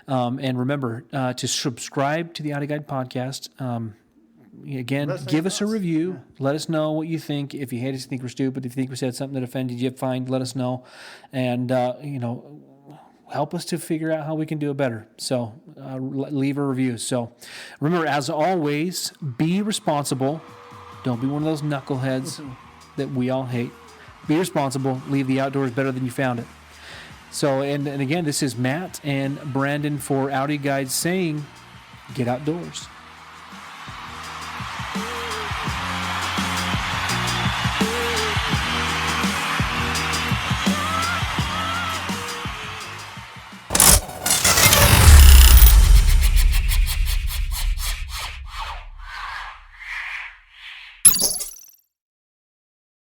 And remember to subscribe to the OutieGuide podcast. Again, give us a review. Yeah. Let us know what you think. If you hate us, think we're stupid. If you think we said something that offended you, fine, let us know. And help us to figure out how we can do it better. So leave a review. So remember, as always, be responsible. Don't be one of those knuckleheads that we all hate. Be responsible. Leave the outdoors better than you found it. So, and again, this is Matt and Brandon for OutieGuide saying, get outdoors.